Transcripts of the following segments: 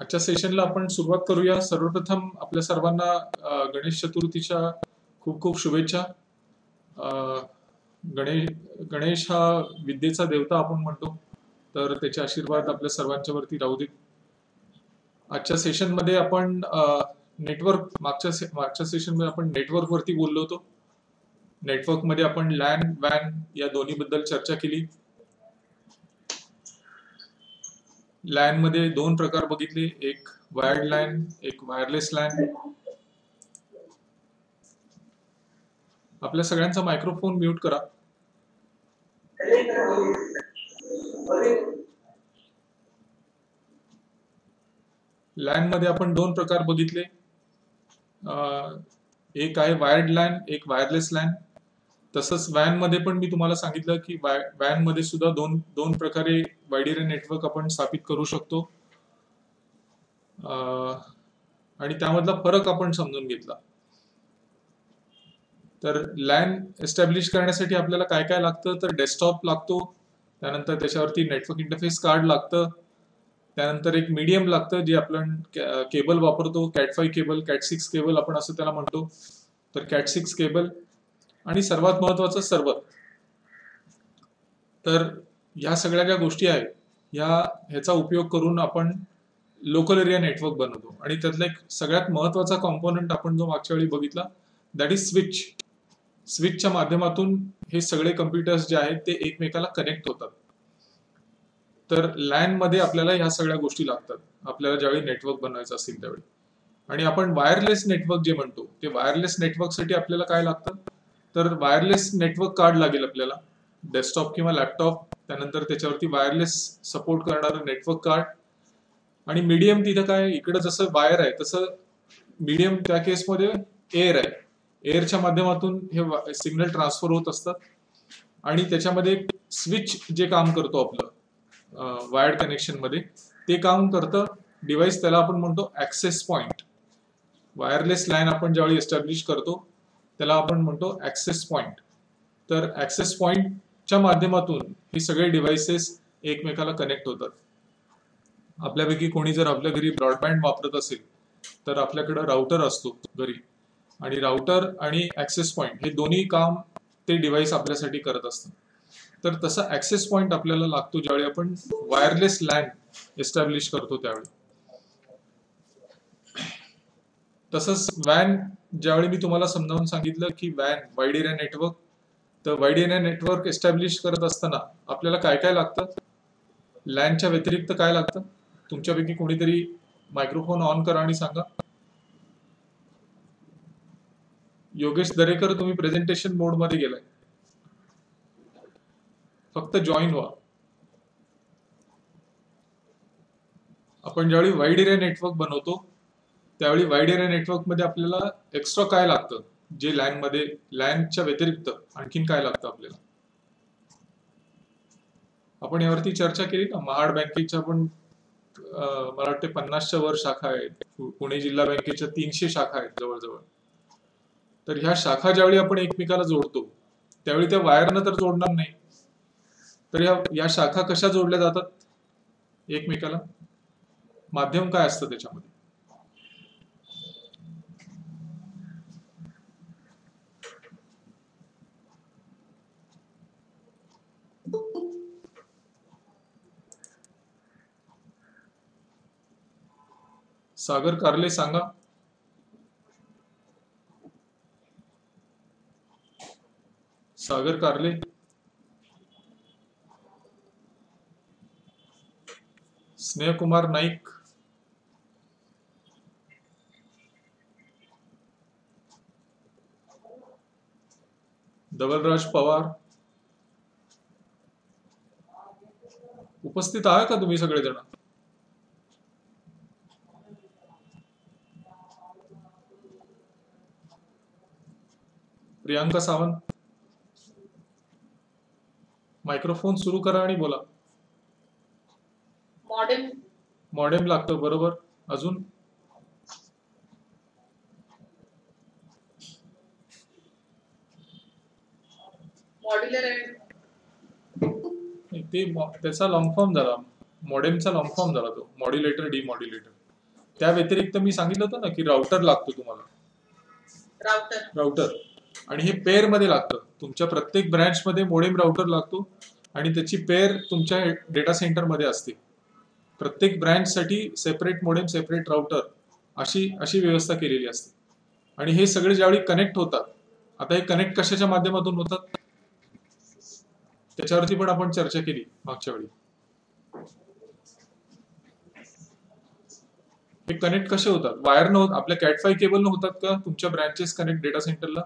आजच्या सेशनला आपण सुरुवात करूया. सर्वप्रथम आपल्या सर्वांना गणेश चतुर्थीच्या खूप खूप शुभेच्छा. गणेश गणेश हा विद्येचा देवता आपण म्हणतो, तर त्याचे आशीर्वाद आपल्या सर्वांच्या वरती राहू देत. आजच्या सेशनमध्ये आपण नेटवर्क मागच्या सेशनमध्ये आपण नेटवर्क वरती बोललो होतो. नेटवर्कमध्ये आपण लॅन वॅन या दोन्ही बद्दल चर्चा केली. लॅन मध्ये दोन प्रकार बघितले, एक वायर्ड लॅन, एक वायरलेस लॅन. आपल्या सगळ्यांचा मायक्रोफोन म्यूट करा. लॅन मध्ये आपण दोन प्रकार बघितले, एक आहे वायर्ड लॅन, एक वायरलेस लॅन. तसंच वॅन मध्ये पण मी तुम्हाला सांगितलं की वॅन मध्ये सुद्धा दोन प्रकारे वाईड एरिया नेटवर्क आपण स्थापित करू शकतो, आणि त्यामधला फरक आपण समजून घेतला. तर लॅन एस्टॅब्लिश करण्यासाठी आपल्याला काय काय लागतं, तर डेस्कटॉप लागतो, त्यानंतर त्याच्यावरती नेटवर्क इंटरफेस कार्ड लागतं, त्यानंतर एक मीडियम लागतं जे आपण केबल वापरतो, कॅट 5 केबल, कॅट 6 केबल आपण असं त्याला म्हणतो, तर कॅट 6 केबल, आणि सर्वात महत्वाचं सर्व्हर. तर ह्या सगळ्या ज्या गोष्टी आहेत ह्याचा उपयोग करून आपण लोकल एरिया नेटवर्क बनवतो. आणि त्यातला एक सगळ्यात महत्वाचा कॉम्पोनंट आपण जो मागच्या वेळी बघितला, दॅट इज स्विच. स्विचच्या माध्यमातून हे सगळे कम्प्युटर्स जे आहेत ते एकमेकाला कनेक्ट होतात. तर लॅन मध्ये आपल्याला ह्या सगळ्या गोष्टी लागतात आपल्याला ज्यावेळी नेटवर्क बनवायचं असेल त्यावेळी. आणि आपण वायरलेस नेटवर्क जे म्हणतो, ते वायरलेस नेटवर्कसाठी आपल्याला काय लागतं, तर वायरलेस नेटवर्क कार्ड लागेल आपल्याला, डेस्कटॉप किंवा लॅपटॉप, त्यानंतर त्याच्यावरती वायरलेस सपोर्ट करणारं नेटवर्क कार्ड, आणि मीडियम तिथं काय, इकडं जसं वायर आहे तसं मीडियम त्या केसमध्ये एअर आहे. एअरच्या माध्यमातून हे सिग्नल ट्रान्सफर होत असतात. आणि त्याच्यामध्ये स्विच जे काम करतो आपलं वायर्ड कनेक्शन मध्ये, ते काम करतं डिव्हाइस, त्याला आपण म्हणतो ऍक्सेस पॉइंट. वायरलेस लाईन आपण ज्यावेळी एस्टॅब्लिश करतो त्याला आपण म्हणतो ऍक्सेस पॉइंट. तर ऍक्सेस पॉइंटच्या माध्यमातून हे सगळे डिव्हाइसेस एकमेकाला कनेक्ट होतात. आपल्यापैकी कोणी जर आपल्या घरी ब्रॉडबँड वापरत असेल तर आपल्याकडे राउटर असतो घरी, आणि राउटर आणि ऍक्सेस पॉइंट हे दोन्ही काम ते डिव्हाइस आपल्यासाठी करत असतं. तर तसा ऍक्सेस पॉइंट आपल्याला लागतो ज्यावेळी आपण वायरलेस लॅन एस्टॅब्लिश करतो त्यावेळी. तसंच वॅन, ज्यावेळी मी तुम्हाला समजावून सांगितलं की वॅन वाईड एरिया नेटवर्क, तर वाईड एरिया नेटवर्क एस्टॅब्लिश करत असताना आपल्याला काय काय लागतं, लॅनच्या व्यतिरिक्त काय लागतं. तुमच्यापैकी कोणीतरी मायक्रोफोन ऑन करा आणि सांगा. योगेश दरेकर, तुम्ही प्रेझेंटेशन मोड मध्ये गेलाय, फक्त जॉईन व्हा. आपण ज्यावेळी वाईड एरिया नेटवर्क बनवतो त्यावेळी वाईड एरिया नेटवर्क मध्ये आपल्याला एक्स्ट्रा काय लागतं, जे लॅन मध्ये, लॅनच्या व्यतिरिक्त आणखीन काय लागतं आपल्याला. आपण यावरती चर्चा केली ना. महाड बँकेच्या पण मला वाटते 50च्या वर शाखा आहेत, पुणे जिल्हा बँकेच्या 300 शाखा आहेत जवळजवळ. तर ह्या शाखा ज्यावेळी आपण एकमेकाला जोडतो त्यावेळी त्या वायरनं तर जोडणार नाही, तर या शाखा कशा जोडल्या जातात एकमेकाला, माध्यम काय असतं त्याच्यामध्ये. सागर कारले सांगा. सागर कारले, स्नेहकुमार नाईक, धवलराज पवार, उपस्थित आहे का तुम्ही सगळेजण. प्रियांका सावंत, मायक्रोफोन सुरू करा आणि बोला. मॉडेम लागतं, बरोबर. अजून ते त्याचा लॉंग फॉर्म झाला, मॉडेमचा लॉंग फॉर्म झाला तो, मॉड्युलेटर, डिमॉड्युलेटर. त्या व्यतिरिक्त मी सांगितलं होतं ना की राउटर लागतो तुम्हाला, राउटर, आणि हे पेअर मध्ये लागतं. तुमच्या प्रत्येक ब्रँच मध्ये मोडेम राउटर लागतो आणि त्याची पेअर तुमच्या डेटा सेंटर मध्ये असते. प्रत्येक ब्रँच साठी सेपरेट मोडेम, सेपरेट राउटर अशी अशी व्यवस्था केलेली असते. आणि हे सगळे ज्यावेळी कनेक्ट होतात, आता हे कनेक्ट कशाच्या माध्यमातून होतात त्याच्यावरती पण आपण चर्चा केली मागच्या वेळी. हे कनेक्ट कसे होतात? वायर न होत, आपल्या कॅट5 केबल न होतात का तुमच्या ब्रँचेस कनेक्ट डेटा सेंटरला?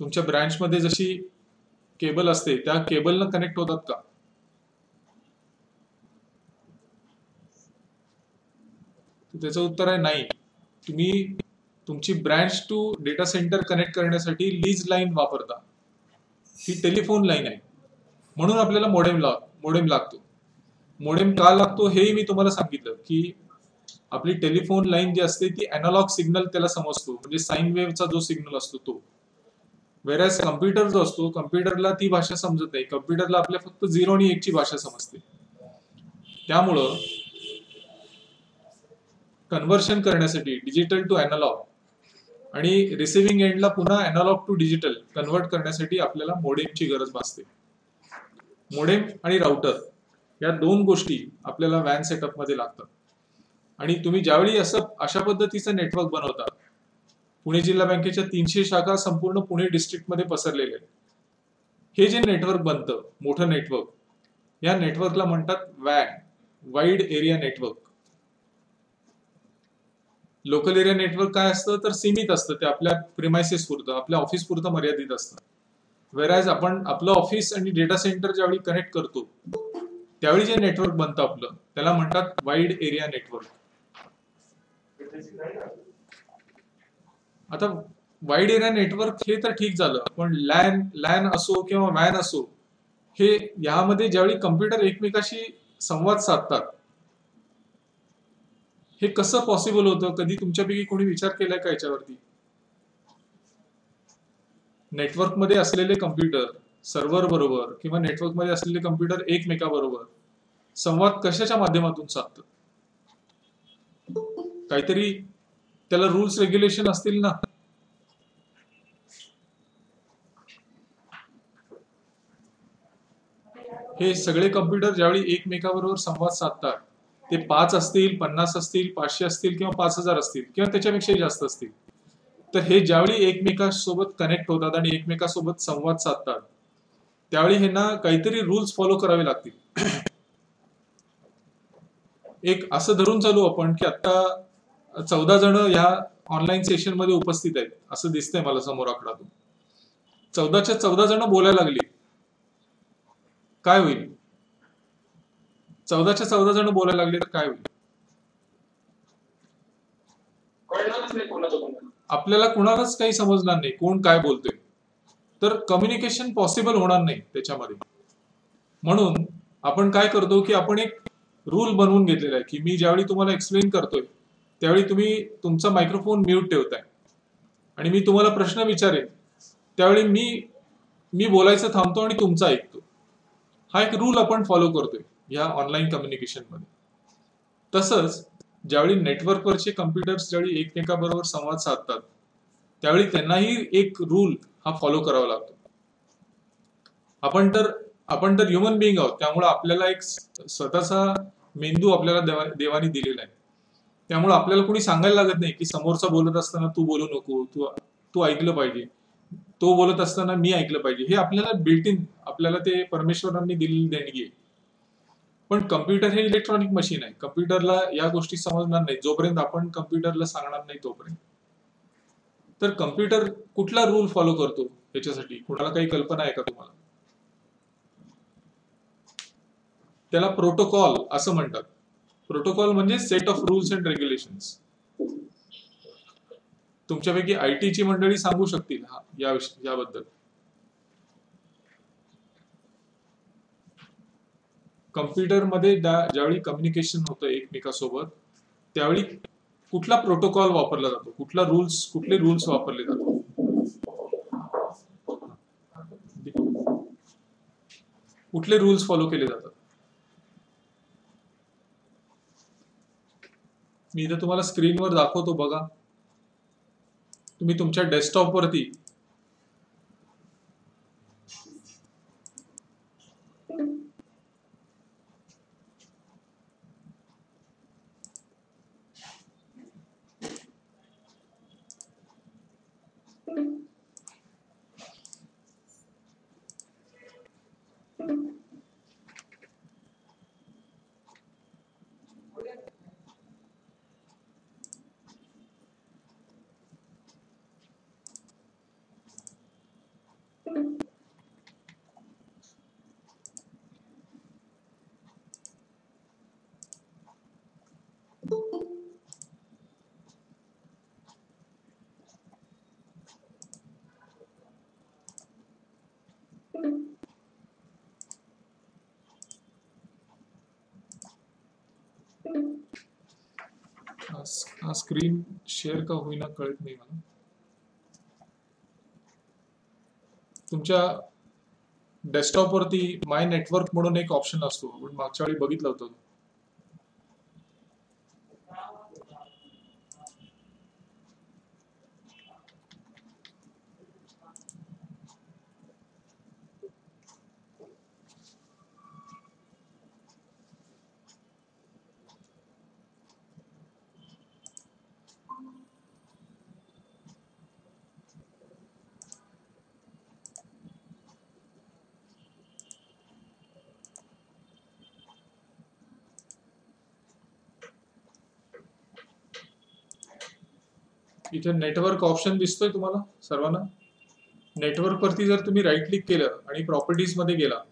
तुमच्या ब्रँच मध्ये जशी केबल असते त्या केबलनं कनेक्ट होतात का? त्याचं उत्तर आहे नाही. तुम्ही तुमची branch to data centre connect करण्यासाठी लीज लाईन वापरता. ही टेलिफोन लाईन आहे, म्हणून आपल्याला मोडेम लागतो. मोडेम का लागतो हेही मी तुम्हाला सांगितलं की आपली टेलिफोन लाईन जी असते ती अॅनालॉग सिग्नल त्याला समजतो, म्हणजे साईन वेव्हचा जो सिग्नल असतो तो. वेरॅज कम्प्युटर जो असतो, कम्प्युटरला ती भाषा समजत नाही. कम्प्युटरला आपल्या फक्त 0 आणि 1 ची भाषा समजते. त्यामुळं कन्व्हर्शन करण्यासाठी डिजिटल टू अॅनालॉग आणि रिसिव्हिंग एंडला पुन्हा अॅनालॉग टू डिजिटल कन्व्हर्ट करण्यासाठी आपल्याला मोडेमची गरज भासते. मोडेम आणि राउटर या दोन गोष्टी आपल्याला वॅन सेटअप मध्ये लागतात. आणि तुम्ही ज्यावेळी अशा पद्धतीचं नेटवर्क बनवता, पुणे जिल्हा बँकेच्या 300 शाखा संपूर्ण पुणे डिस्ट्रिक्ट मध्ये पसरलेले आहेत. हे जे नेटवर्क बनतं, मोठं नेटवर्क, या नेटवर्कला म्हणतात वॅन, wide area network. Local area network काय असतं तर सीमित असतं, ते आपल्या प्रिमायसेस पुरतं, आपल्या ऑफिस पुरतं मर्यादित असतं. वेरॅज आपण आपलं ऑफिस आणि डेटा सेंटर ज्यावेळी कनेक्ट करतो त्यावेळी जे नेटवर्क बनतं आपलं, त्याला म्हणतात वाईड एरिया नेटवर्क. आता वाईड एरिया नेटवर्क हे तर ठीक झालं, पण लॅन असो किंवा वॅन असो, हे यामध्ये ज्यावेळी कम्प्युटर एकमेकाशी संवाद साधतात, हे कसं पॉसिबल होतं? कधी तुमच्यापैकी कोणी विचार केलाय का याच्यावरती? नेटवर्क मध्ये असलेले कम्प्युटर सर्व्हर बरोबर किंवा नेटवर्क मध्ये असलेले कम्प्युटर एकमेकाबरोबर संवाद कशाच्या माध्यमातून साधतात? काहीतरी त्याला रूल्स रेग्युलेशन असतील ना. हे सगळे कम्प्युटर ज्यावेळी एकमेकाबरोबर संवाद साधतात, ते 5 असतील, 50 असतील, 500 असतील किंवा 5000 असतील किंवा त्याच्यापेक्षाही जास्त असतील, तर हे ज्यावेळी एकमेकांसोबत कनेक्ट होतात आणि एकमेकांसोबत संवाद साधतात त्यावेळी हे ना काहीतरी रूल्स फॉलो करावे लागतील. एक असं धरून चालू आपण की आता 14 जण या ऑनलाईन सेशन मध्ये उपस्थित आहेत असं दिसतंय मला समोर आकडातून. 14च्या 14 जण बोलायला लागली, काय होईल? 14च्या 14 जण बोलायला लागले तर काय होईल? आपल्याला कुणालाच काही समजणार नाही कोण काय बोलतोय, तर कम्युनिकेशन पॉसिबल होणार नाही त्याच्यामध्ये. म्हणून आपण काय करतो की आपण एक रूल बनवून घेतलेला आहे की मी ज्यावेळी तुम्हाला एक्सप्लेन करतोय त्यावेळी तुम्ही तुमचा मायक्रोफोन म्यूट ठेवताय आणि मी तुम्हाला प्रश्न विचारेन त्यावेळी मी बोलायचं थांबतो आणि तुमचा ऐकतो. हा एक रूल आपण फॉलो करतोय या ऑनलाईन कम्युनिकेशन मध्ये. तसंच ज्यावेळी नेटवर्कवरचे कम्प्युटर्स ज्यावेळी एकमेकाबरोबर संवाद साधतात त्यावेळी त्यांनाही एक रूल हा फॉलो करावा लागतो. आपण तर ह्युमन बिईंग आहोत, त्यामुळे आपल्याला एक स्वतःचा मेंदू आपल्याला देवाने दिलेला आहे. त्यामुळे आपल्याला कोणी सांगायला लागत नाही की समोरचा बोलत असताना तू बोलू नको, तू ऐकलं पाहिजे, तो बोलत असताना मी ऐकलं पाहिजे. हे आपल्याला बिल्ट इन, आपल्याला ते परमेश्वरांनी दिलेली देणगी आहे. पण कम्प्युटर हे इलेक्ट्रॉनिक मशीन आहे, कम्प्युटरला या गोष्टी समजणार नाही जोपर्यंत आपण कम्प्युटरला सांगणार नाही तोपर्यंत. तर कम्प्युटर कुठला रूल फॉलो करतो याच्यासाठी कुणाला काही कल्पना आहे का तुम्हाला? त्याला प्रोटोकॉल असं म्हणतात. प्रोटोकॉल म्हणजे set of rules and regulations. तुमच्यापैकी IT ची मंडळी सांगू शकतील याबद्दल. कम्प्युटरमध्ये ज्यावेळी कम्युनिकेशन होतं एकमेकासोबत त्यावेळी कुठला प्रोटोकॉल वापरला जातो, कुठले रूल्स वापरले जातात? कुठले रूल्स फॉलो केले जातात? मी इथे तुम्हाला स्क्रीनवर दाखवतो बघा. तुम्ही तुमच्या डेस्कटॉपवरती हा स्क्रीन शेअर का होईना कळत नाही मला. तुमच्या डेस्कटॉपवरती माय नेटवर्क म्हणून एक ऑप्शन असतो, आपण मागच्या वेळी बघितलं होतं. इथे नेटवर्क ऑप्शन दिसतोय तुम्हाला सर्वांना. नेटवर्क वरती जर तुम्ही राईट क्लिक केलं आणि प्रॉपर्टीज मध्ये गेला,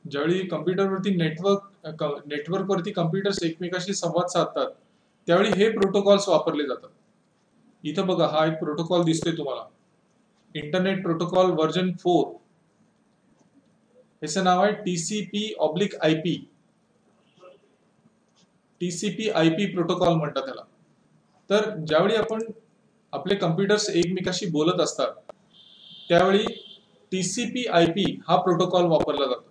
ज्यावेळी कम्प्युटरवरती नेटवर्क वरती कम्प्युटर्स एकमेकाशी संवाद साधतात त्यावेळी हे प्रोटोकॉल्स वापरले जातात. इथं बघा, हा एक प्रोटोकॉल दिसतोय तुम्हाला, इंटरनेट प्रोटोकॉल व्हर्जन 4. ह्याचं नाव आहे TCP/IP. TCP/IP प्रोटोकॉल म्हणतात त्याला. तर ज्यावेळी आपण आपले कम्प्युटर्स एकमेकाशी बोलत असतात त्यावेळी TCP/IP हा प्रोटोकॉल वापरला जातो.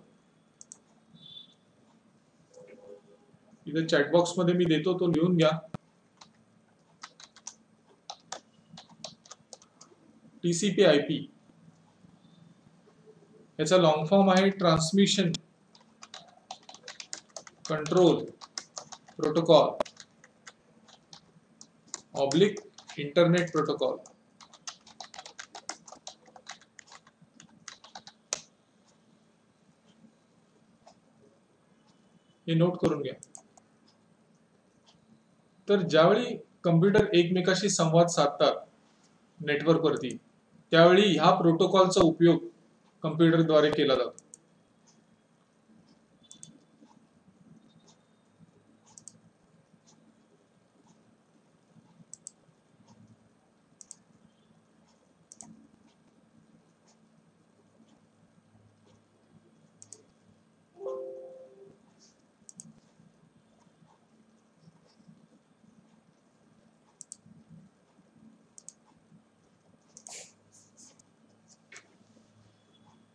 इथे चॅटबॉक्स मध्ये मी देतो, तो लिहून घ्या. TCP/IP याचा लॉंग फॉर्म आहे transmission control protocol oblique internet protocol. हे नोट करून घ्या. तर ज्यावेळी कम्प्युटर एकमेकाशी संवाद साधतात नेटवर्कवरती त्यावेळी ह्या प्रोटोकॉलचा उपयोग कम्प्युटरद्वारे केला जातो.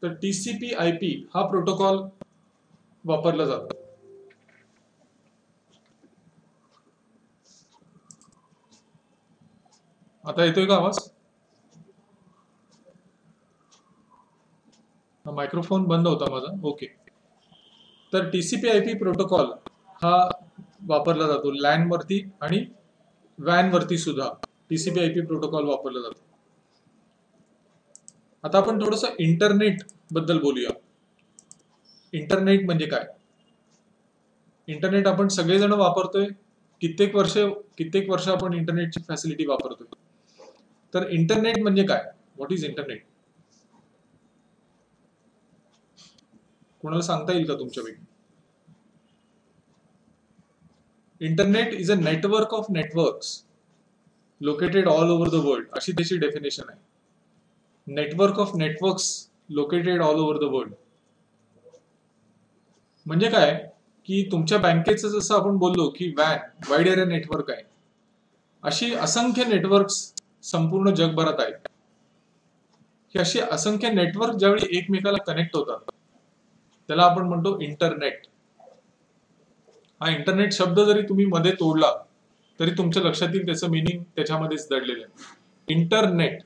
तर TCP/IP हा प्रोटोकॉल वापरला जातो. आता येतोय का आवाज? मायक्रोफोन बंद होता माझा. ओके. तर TCP/IP प्रोटोकॉल हा वापरला जातो लॅन वरती आणि वॅन वरती सुद्धा TCP/IP प्रोटोकॉल वापरला जातो. आता आपण थोडस इंटरनेट बद्दल बोलूया. इंटरनेट म्हणजे काय? इंटरनेट आपण सगळेजण वापरतोय, कित्येक वर्ष आपण इंटरनेटची फॅसिलिटी वापरतोय. तर इंटरनेट म्हणजे काय? What is internet? कोणाला सांगता येईल का तुमच्यापैकी? Internet is a network of networks located all over the world, अशी त्याची डेफिनेशन आहे. Network of networks located all over the world म्हणजे काय की तुमच्या बँकेचं जसं आपण बोललो की वाईड एरिया नेटवर्क आहे, अशी असंख्य नेटवर्क्स संपूर्ण जगभरात आहेत. ही अशी असंख्य नेटवर्क ज्यावेळी एकमेकाला कनेक्ट होतात त्याला आपण म्हणतो इंटरनेट. हा इंटरनेट शब्द जरी तुम्ही मध्ये तोडला तरी तुमच्या लक्षात येईल त्याचं मिनिंग त्याच्यामध्येच दडलेलं आहे. इंटरनेट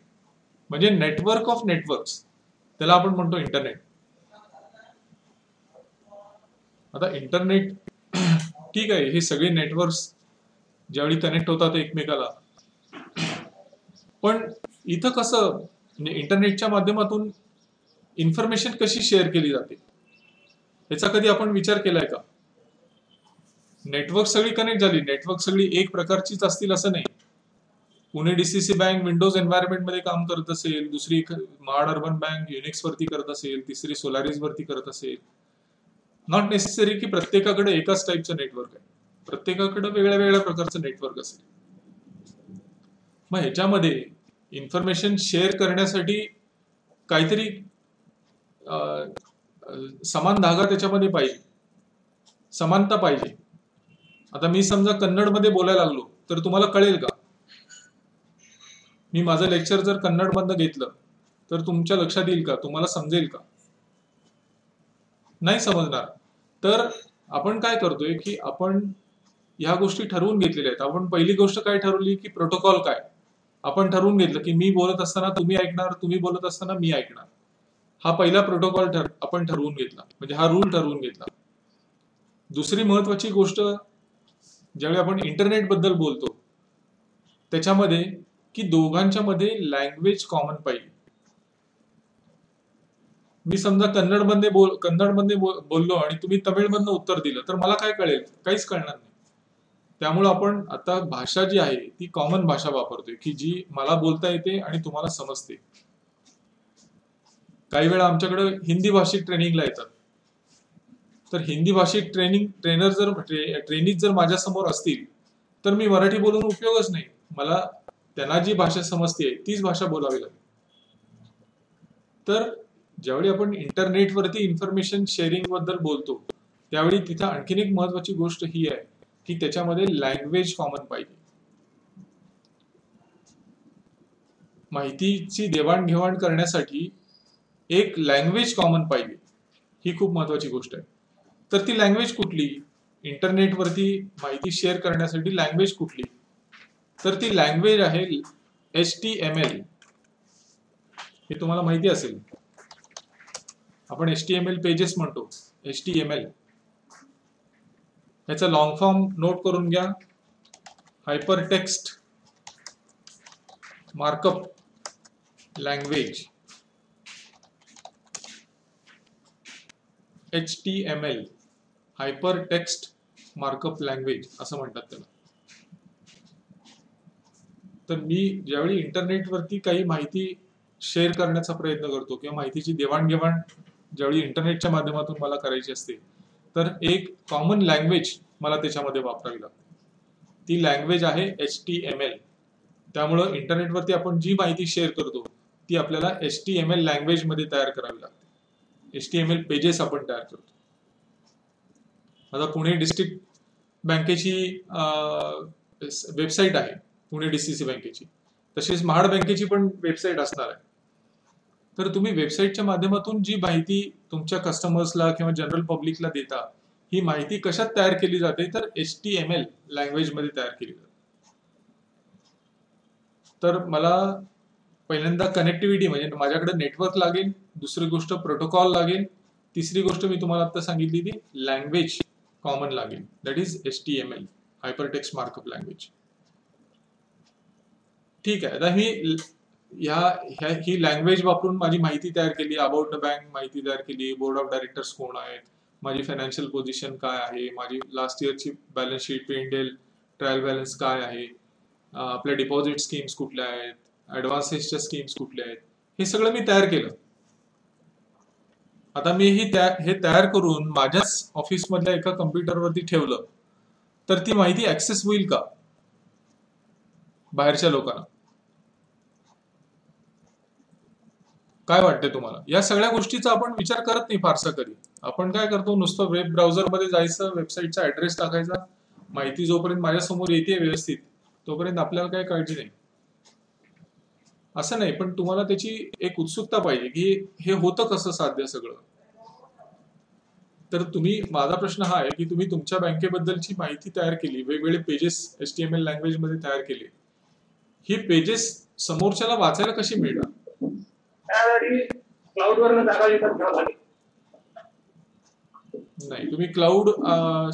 म्हणजे नेटवर्क ऑफ नेटवर्क्स, त्याला आपण म्हणतो इंटरनेट. आता इंटरनेट ठीक आहे, हे सगळे नेटवर्क्स ज्यावेळी कनेक्ट होतात एकमेकाला, पण इथं कसं म्हणजे इंटरनेटच्या माध्यमातून इन्फॉर्मेशन कशी शेअर केली जाते याचा कधी आपण विचार केलाय का? नेटवर्क सगळी कनेक्ट झाली, नेटवर्क सगळी एक प्रकारचीच असतील असं नाही. Pune DCC bank Windows environment मध्ये काम करत असेल, दुसरी महाड अर्बन बँक युनिक्स वरती करत असेल, तिसरी सोलारिस वरती करत असेल. नॉट नेसेसरी की प्रत्येकाकडे एकाच टाईपचं नेटवर्क आहे, प्रत्येकाकडे वेगळ्या वेगळ्या प्रकारचं नेटवर्क असेल. मग ह्याच्यामध्ये इन्फॉर्मेशन शेअर करण्यासाठी काहीतरी समान धागा त्याच्यामध्ये पाहिजे, समानता पाहिजे. आता मी समजा कन्नडमध्ये बोलायला लागलो तर तुम्हाला कळेल का? मी माझं लेक्चर जर कन्नडमधनं घेतलं तर तुमच्या लक्षात येईल का? तुम्हाला समजेल का? नाही समजणार. तर आपण काय करतोय की आपण ह्या गोष्टी ठरवून घेतलेल्या आहेत. आपण पहिली गोष्ट काय ठरवली की प्रोटोकॉल काय. आपण ठरवून घेतलं की मी बोलत असताना तुम्ही ऐकणार, तुम्ही बोलत असताना मी ऐकणार. हा पहिला प्रोटोकॉल आपण ठरवून घेतला, म्हणजे हा रूल ठरवून घेतला. दुसरी महत्वाची गोष्ट ज्यावेळी आपण इंटरनेट बद्दल बोलतो त्याच्यामध्ये की दोघांच्या मध्ये लँग्वेज कॉमन पाहिजे. मी समजा कन्नडमध्ये बोललो आणि तुम्ही तमिळमधनं उत्तर दिलं तर मला काय कळेल? काहीच कळणार नाही. त्यामुळे आपण आता भाषा जी आहे ती कॉमन भाषा वापरतोय की जी मला बोलता येते आणि तुम्हाला समजते. काही वेळा आमच्याकडे हिंदी भाषिक ट्रेनिंगला येतात, तर हिंदी भाषिक ट्रेनीज जर माझ्या समोर असतील तर मी मराठी बोलून उपयोगच नाही. मला त्यांना जी भाषा समजते तीच भाषा बोलावी लागेल. तर ज्यावेळी आपण इंटरनेटवरती इन्फॉर्मेशन शेअरिंग बद्दल बोलतो त्यावेळी तिथं आणखीन एक महत्वाची गोष्ट ही आहे की त्याच्यामध्ये लँग्वेज कॉमन पाहिजे. माहितीची देवाणघेवाण करण्यासाठी एक लँग्वेज कॉमन पाहिजे, ही खूप महत्वाची गोष्ट आहे. तर ती लँग्वेज कुठली? इंटरनेटवरती माहिती शेअर करण्यासाठी लँग्वेज कुठली? तर ती लँग्वेज आहे HTML. हे तुम्हाला माहिती असेल, आपण HTML पेजेस म्हणतो. HTML याचा लॉंग फॉर्म नोट करून घ्या. Hyper text markup language, HTML, hyper text markup language असं म्हणतात त्याला. तर मी ज्यावेळी इंटरनेटवरती काही माहिती शेअर करण्याचा प्रयत्न करतो किंवा माहितीची देवाणघेवाण ज्यावेळी इंटरनेटच्या माध्यमातून मला करायची असते तर एक कॉमन लँग्वेज मला त्याच्यामध्ये वापरावी लागते. ती लँग्वेज आहे HTML. त्यामुळं इंटरनेटवरती आपण जी माहिती शेअर करतो ती आपल्याला HTML लँग्वेज मध्ये तयार करावी लागते. HTML पेजेस आपण तयार करतो. आता पुणे डिस्ट्रिक्ट बँकेची वेबसाईट आहे, पुणे डीसीसी बँकेची. तशीच महाड बँकेची पण वेबसाईट असणार आहे. तर तुम्ही वेबसाईटच्या माध्यमातून जी माहिती तुमच्या कस्टमर्सला किंवा जनरल पब्लिकला देता, ही माहिती कशात तयार केली जाते? तर HTML लँग्वेज मध्ये तयार केली जाते. तर मला पहिल्यांदा कनेक्टिव्हिटी म्हणजे माझ्याकडे नेटवर्क लागेल, दुसरी गोष्ट प्रोटोकॉल लागेल, तिसरी गोष्ट मी तुम्हाला आता सांगितली ती लँग्वेज कॉमन लागेल, that is HTML, hyper text markup language. ठीक आहे. आता ही लँग्वेज वापरून माझी माहिती तयार केली, अबाउट द बँक माहिती तयार केली, बोर्ड ऑफ डायरेक्टर्स कोण आहेत, माझी फायनान्शियल पोझिशन काय आहे, माझी लास्ट इयरची balance sheet, P&L, trial balance काय आहे, आपल्या डिपॉझिट स्कीम्स कुठल्या आहेत, ऍडव्हान्सेसच्या स्कीम्स कुठल्या आहेत, हे सगळं मी तयार केलं. आता मी हे तयार करून माझ्याच ऑफिसमधल्या एका कम्प्युटरवरती ठेवलं तर ती माहिती ऍक्सेस होईल का बाहेरच्या लोकांना? काय वाटते तुम्हाला? या सगळ्या गोष्टीचा आपण विचार करत नाही फारसा कधी. आपण काय करतो, नुसतं वेब ब्राउझरमध्ये जायचं, वेबसाईटचा ऍड्रेस टाकायचा, माहिती जोपर्यंत माझ्यासमोर येते व्यवस्थित तोपर्यंत आपल्याला काही काळजी नाही. असं नाही, पण तुम्हाला त्याची एक उत्सुकता पाहिजे की हे होतं कसं साध्य सगळं. तर माझा प्रश्न हा आहे की तुम्ही तुमच्या बँकेबद्दलची माहिती तयार केली, वेगवेगळे पेजेस HTML लँग्वेज मध्ये तयार केले, ही पेजेस समोरच्याला वाचायला कशी मिळणार? नाही, तुम्ही क्लाउड,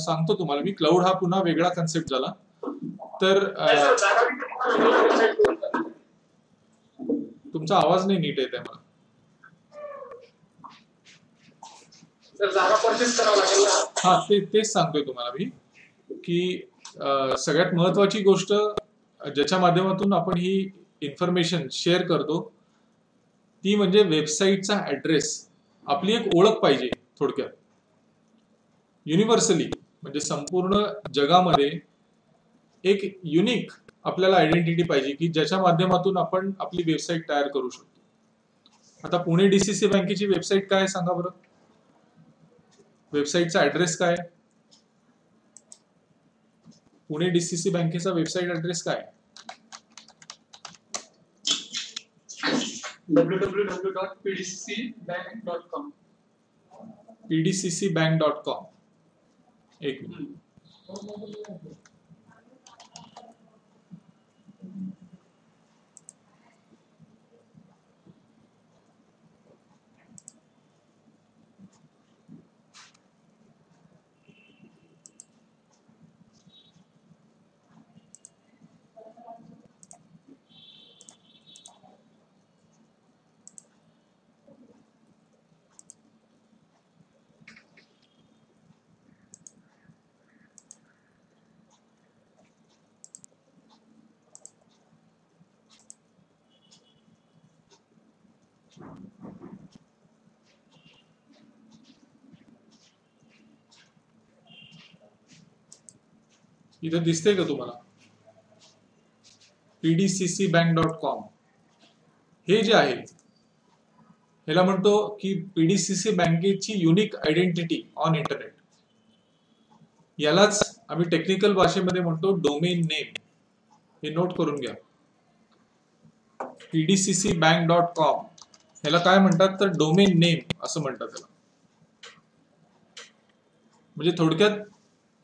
सांगतो तुम्हाला मी, क्लाउड हा पुन्हा वेगळा कन्सेप्ट झाला. तर तुमचा आवाज नाही नीट येत आहे मला. हा, तेच सांगतोय तुम्हाला मी की सगळ्यात महत्वाची गोष्ट ज्याच्या माध्यमातून आपण ही इन्फॉर्मेशन शेअर करतो ती म्हणजे वेबसाईटचा ऍड्रेस. आपली एक ओळख पाहिजे थोडक्यात, युनिव्हर्सली, म्हणजे संपूर्ण जगामध्ये एक युनिक आपल्याला आयडेंटिटी पाहिजे की ज्याच्या माध्यमातून आपण आपली वेबसाईट तयार करू शकतो. आता पुणे DCC बँकेची वेबसाईट काय आहे सांगा बरं? वेबसाईटचा ऍड्रेस काय? पुणे DCC बँकेचा वेबसाईट ऍड्रेस काय? www.pdccbank.com. pdccbank.com. एक मिनिट. इथं दिसतंय का तुम्हाला? pdccbank.com हे जे आहे ह्याला म्हणतो की PDCC बँकेची युनिक आयडेंटिटी ऑन इंटरनेट. यालाच आम्ही टेक्निकल भाषेमध्ये म्हणतो डोमेन नेम. हे नोट करून घ्या. pdccbank.com ह्याला काय म्हणतात तर डोमेन नेम असं म्हणतात त्याला. म्हणजे थोडक्यात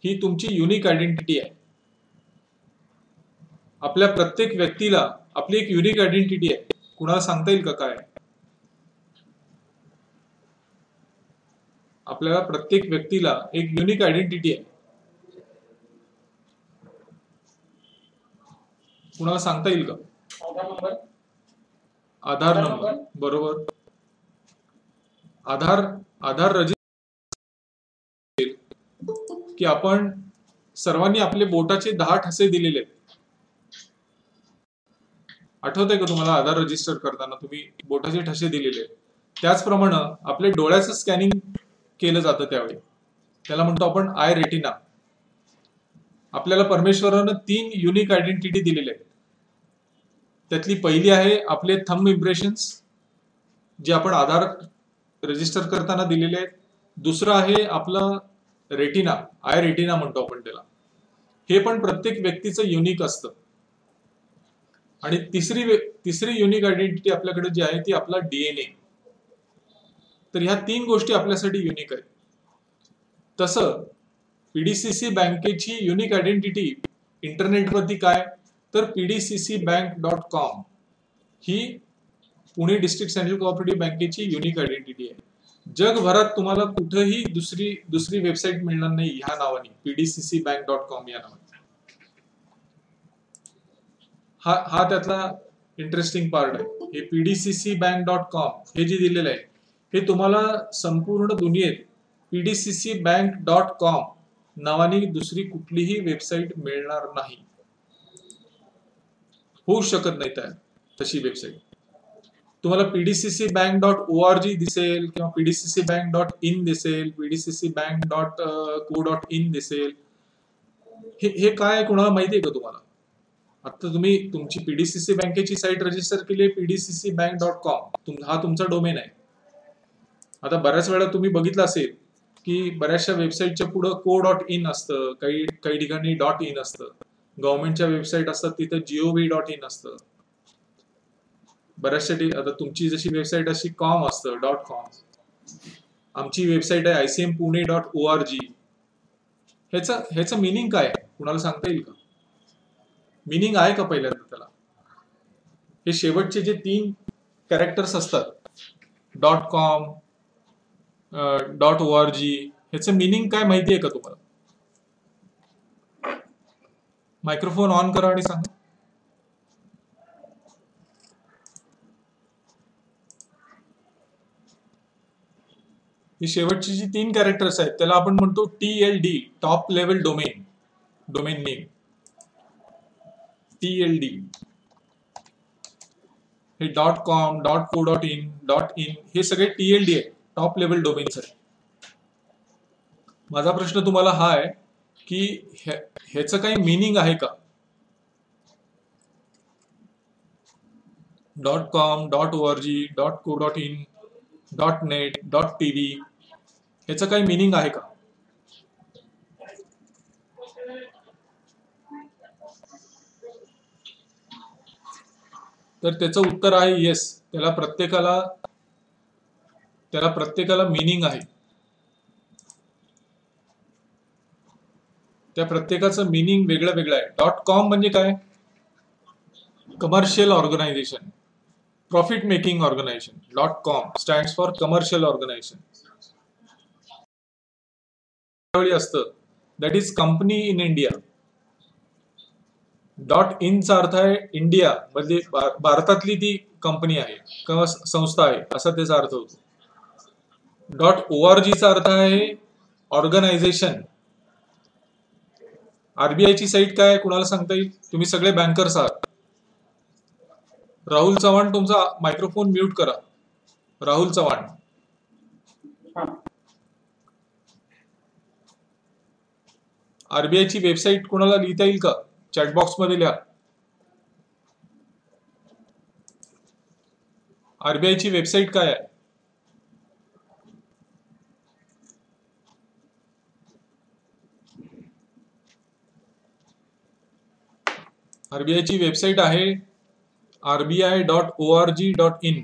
ही तुमची युनिक आयडेंटिटी आहे. आपल्या प्रत्येक व्यक्तीला आपली एक युनिक आयडेंटिटी आहे. कुणाला सांगता येईल का काय? आपल्याला प्रत्येक व्यक्तीला एक युनिक आयडेंटिटी आहे. कुणाला सांगता येईल का? आधार नंबर. बरोबर. आधार रजिस्टर की आपण सर्वांनी आपले बोटाचे 10 ठसे दिलेले आहेत. आठवतंय का तुम्हाला? आधार रजिस्टर करताना तुम्ही बोटाचे ठसे दिलेले आहेत. त्याचप्रमाणे आपल्या डोळ्याचं स्कॅनिंग केलं जातं त्यावेळी. त्याला म्हणतो आपण आय रेटिना. आपल्याला परमेश्वरानं 3 युनिक आयडेंटिटी दिलेले आहेत. त्यातली पहिली आहे आपले थंब इम्प्रेशन्स, जे आपण आधार रजिस्टर करताना दिलेले आहेत. दुसरं आहे आपलं रेटिना, आय रेटिना म्हणतो आपण त्याला. हे पण प्रत्येक व्यक्तीचं युनिक असतं. आणि तिसरी युनिक आयडेंटिटी आपल्याकडे जी आहे ती आपला DNA. तर ह्या 3 गोष्टी आपल्यासाठी युनिक आहेत. तसं PDCC बँकेची युनिक आयडेंटिटी इंटरनेटवरती काय तर pdccbank.com ही पुणे डिस्ट्रिक्ट सेंट्रल कोऑपरेटिव्ह बँकेची युनिक आयडेंटिटी आहे. जगभरात तुम्हाला कुठेही दुसरी वेबसाईट मिळणार नाही ह्या नावाने, pdccbank.com या नावाने. हा त्यातला इंटरेस्टिंग पार्ट आहे. हे pdccbank.com हे जे दिलेलं आहे हे तुम्हाला संपूर्ण दुनियेत pdccbank.com नावाने दुसरी कुठलीही वेबसाईट मिळणार नाही. होऊ शकत नाही तशी वेबसाईट. तुम्हाला pdccbank.org दिसेल किंवा pdccbank.in दिसेल, pdccbank.co.in दिसेल. हे काय आहे कुणाला माहिती आहे का तुम्हाला? आता तुम्ही तुमची पीडीसीसी बँकेची साईट रजिस्टर केली आहे pdccbank.com, हा तुमचा डोमेन आहे. आता बऱ्याच वेळा तुम्ही बघितलं असेल की बऱ्याचशा वेबसाईटच्या पुढे co.in असतं, काही काही ठिकाणी .in असतं. गव्हर्नमेंटच्या वेबसाईट असतात तिथे gov.in असतं. बऱ्याचशा आता तुमची जशी वेबसाईट अशी .com असतं .com. आमची वेबसाईट आहे icmpune.org. ह्याचं मिनिंग काय आहे कुणाला सांगता येईल का? मिनिंग आहे का पहिल्यांदा त्याला? हे शेवटचे जे 3 कॅरेक्टर्स असतात .com .org, ह्याचं मिनिंग काय माहिती आहे का तुम्हाला? मायक्रोफोन ऑन करा आणि सांगा. ही शेवटची जी 3 कॅरेक्टर्स आहेत त्याला आपण म्हणतो TLD, top level domain name. TLD हे .com, .co.in हे सगळे TLD आहे, टॉप लेवल डोमेन्स आहे. माझा प्रश्न तुम्हाला हा आहे की ह्याचं काही मिनिंग आहे का? .com, .org, .co.in, .net, .tv ह्याचं काही मिनिंग आहे का? तर त्याचं उत्तर आहे येस. त्याला प्रत्येकाला मिनिंग आहे. त्या प्रत्येकाचं मिनिंग वेगळं वेगळं आहे. .com म्हणजे काय? Commercial organisation, profit making organisation. .com stands for commercial organisation. असतं that is company in India. .in चा अर्थ आहे इंडिया, म्हणजे भारतातली ती कंपनी आहे किंवा संस्था आहे असा त्याचा अर्थ होतो. .org चा अर्थ आहे ऑर्गनायझेशन. RBI ची साईट काय आहे कुणाला सांगता येईल? तुम्ही सगळे बँकर्स आहात. राहुल चव्हाण, तुमचा मायक्रोफोन म्यूट करा. राहुल चव्हाण. RBI ची वेबसाईट कुणाला लिहिता येईल का? चॅटबॉक्स मध्ये लिहा. RBI ची वेबसाईट काय आहे? RBI ची वेबसाईट आहे rbi.org.in.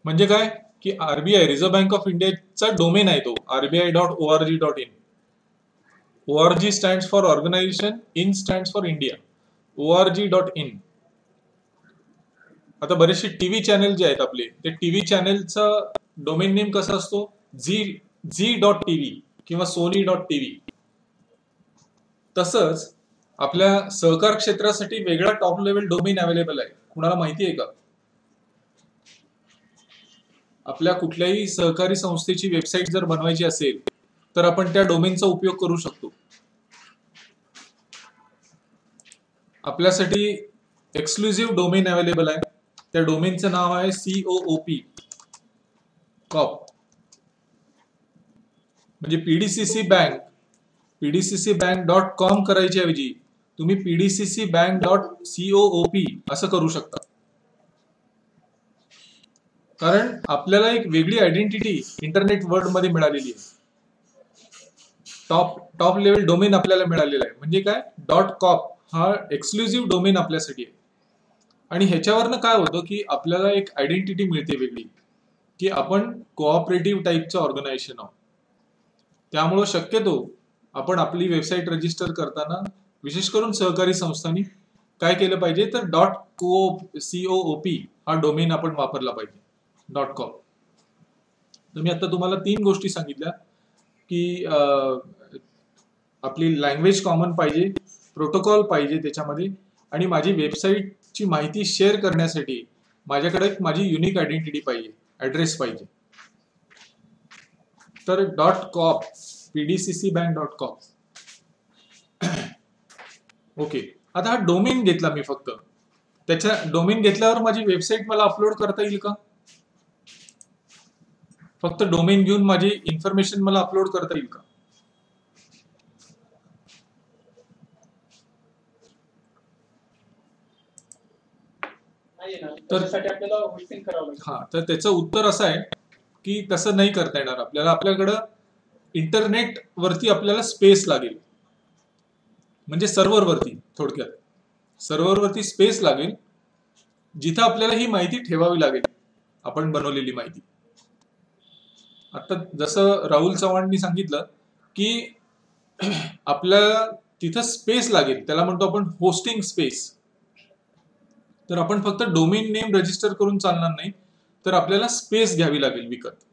म्हणजे काय की RBI, रिझर्व्ह बँक ऑफ इंडियाचा डोमेन आहे तो rbi.org.in. ORG stands for organisation, in stands for India. org.in. आता बरेचसे टीव्ही चॅनल जे आहेत आपले, ते टीव्ही चॅनलचा डोमेन नेम कसा असतो? z.tv किंवा sony.tv. तसंच आपल्या सहकार क्षेत्रासाठी वेगळा टॉप लेवल डोमेन अवेलेबल आहे. कुणाला माहिती आहे का? आपल्या कुठल्याही सहकारी संस्थेची वेबसाईट जर बनवायची असेल तर आपण त्या डोमेनचा उपयोग करू शकतो. आपल्यासाठी एक्सक्लुझिव्ह डोमेन अवेलेबल आहे. त्या डोमेनचं नाव आहे COOP. म्हणजे pdccbank.com करायच्या ऐवजी तुम्ही pdccbank.coop असं करू शकता. कारण आपल्याला एक वेगळी आयडेंटिटी इंटरनेट वर्ल्ड मध्ये मिळालेली आहे. टॉप लेवल डोमेन आपल्याला मिळालेला आहे. म्हणजे काय? .com हा एक्सक्लुझिव्ह डोमेन आपल्यासाठी आहे. आणि ह्याच्यावरनं काय होतं की आपल्याला एक आयडेंटिटी मिळते वेगळी, की आपण कोऑपरेटिव्ह टाईपचं ऑर्गनायझेशन आहोत. त्यामुळं शक्यतो आपण आपली वेबसाईट रजिस्टर करताना विशेष करून सहकारी संस्थांनी काय केलं पाहिजे तर .coop हा डोमेन आपण वापरला पाहिजे. .com. तर मी आता तुम्हाला 3 गोष्टी सांगितल्या की आपली लँग्वेज कॉमन पाहिजे, प्रोटोकॉल पाहिजे त्याच्यामध्ये, आणि माझी वेबसाईटची माहिती शेअर करण्यासाठी माझ्याकडे माझी युनिक आयडेंटिटी पाहिजे, ऍड्रेस पाहिजे. तर .com pdccbank.com. ओके. आता हा डोमेन घेतला मी, फक्त त्याच्या डोमेन घेतल्यावर माझी वेबसाईट मला अपलोड करता येईल का? फक्त डोमेन घेऊन माझी इन्फॉर्मेशन मला अपलोड करता येईल का? होस्टिंग करावं लागेल. हा, तर त्याचं उत्तर असं आहे की तसं नाही करता येणार आपल्याला. आपल्याकडं इंटरनेट वरती आपल्याला स्पेस लागेल, म्हणजे सर्व्हरवरती, थोडक्यात सर्व्हरवरती स्पेस लागेल जिथं आपल्याला ही माहिती ठेवावी लागेल, आपण बनवलेली माहिती. आता जसं राहुल चव्हाणनी सांगितलं की आपल्याला तिथं स्पेस लागेल, त्याला म्हणतो आपण होस्टिंग स्पेस. तर आपण फक्त डोमेन नेम रजिस्टर करून चालणार नाही, तर आपल्याला स्पेस घ्यावी लागेल विकत.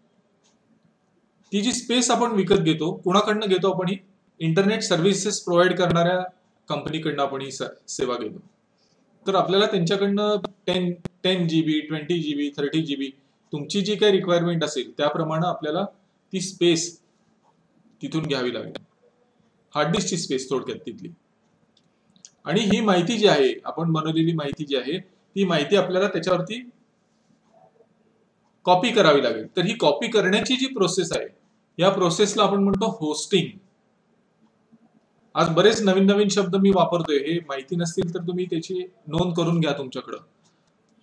ती जी स्पेस आपण विकत घेतो, कुणाकडनं घेतो आपण? ही इंटरनेट सर्व्हिसेस प्रोव्हाइड करणाऱ्या कंपनीकडनं आपण ही सेवा घेतो. तर आपल्याला त्यांच्याकडनं 10 GB, 20 GB, 30 GB तुमची जी काही रिक्वायरमेंट असेल त्याप्रमाणे आपल्याला ती स्पेस तिथून घ्यावी लागेल, हार्ड डिस्कची स्पेस थोडक्यात तिथली. आणि ही माहिती जी आहे, आपण बनवलेली माहिती जी आहे, ती माहिती आपल्याला त्याच्यावरती कॉपी करावी लागेल. तर ही कॉपी करण्याची जी प्रोसेस आहे, या प्रोसेसला आपण म्हणतो होस्टिंग. आज बरेच नवीन नवीन शब्द मी वापरतोय, हे माहिती नसतील तर तुम्ही त्याची नोंद करून घ्या तुमच्याकडं.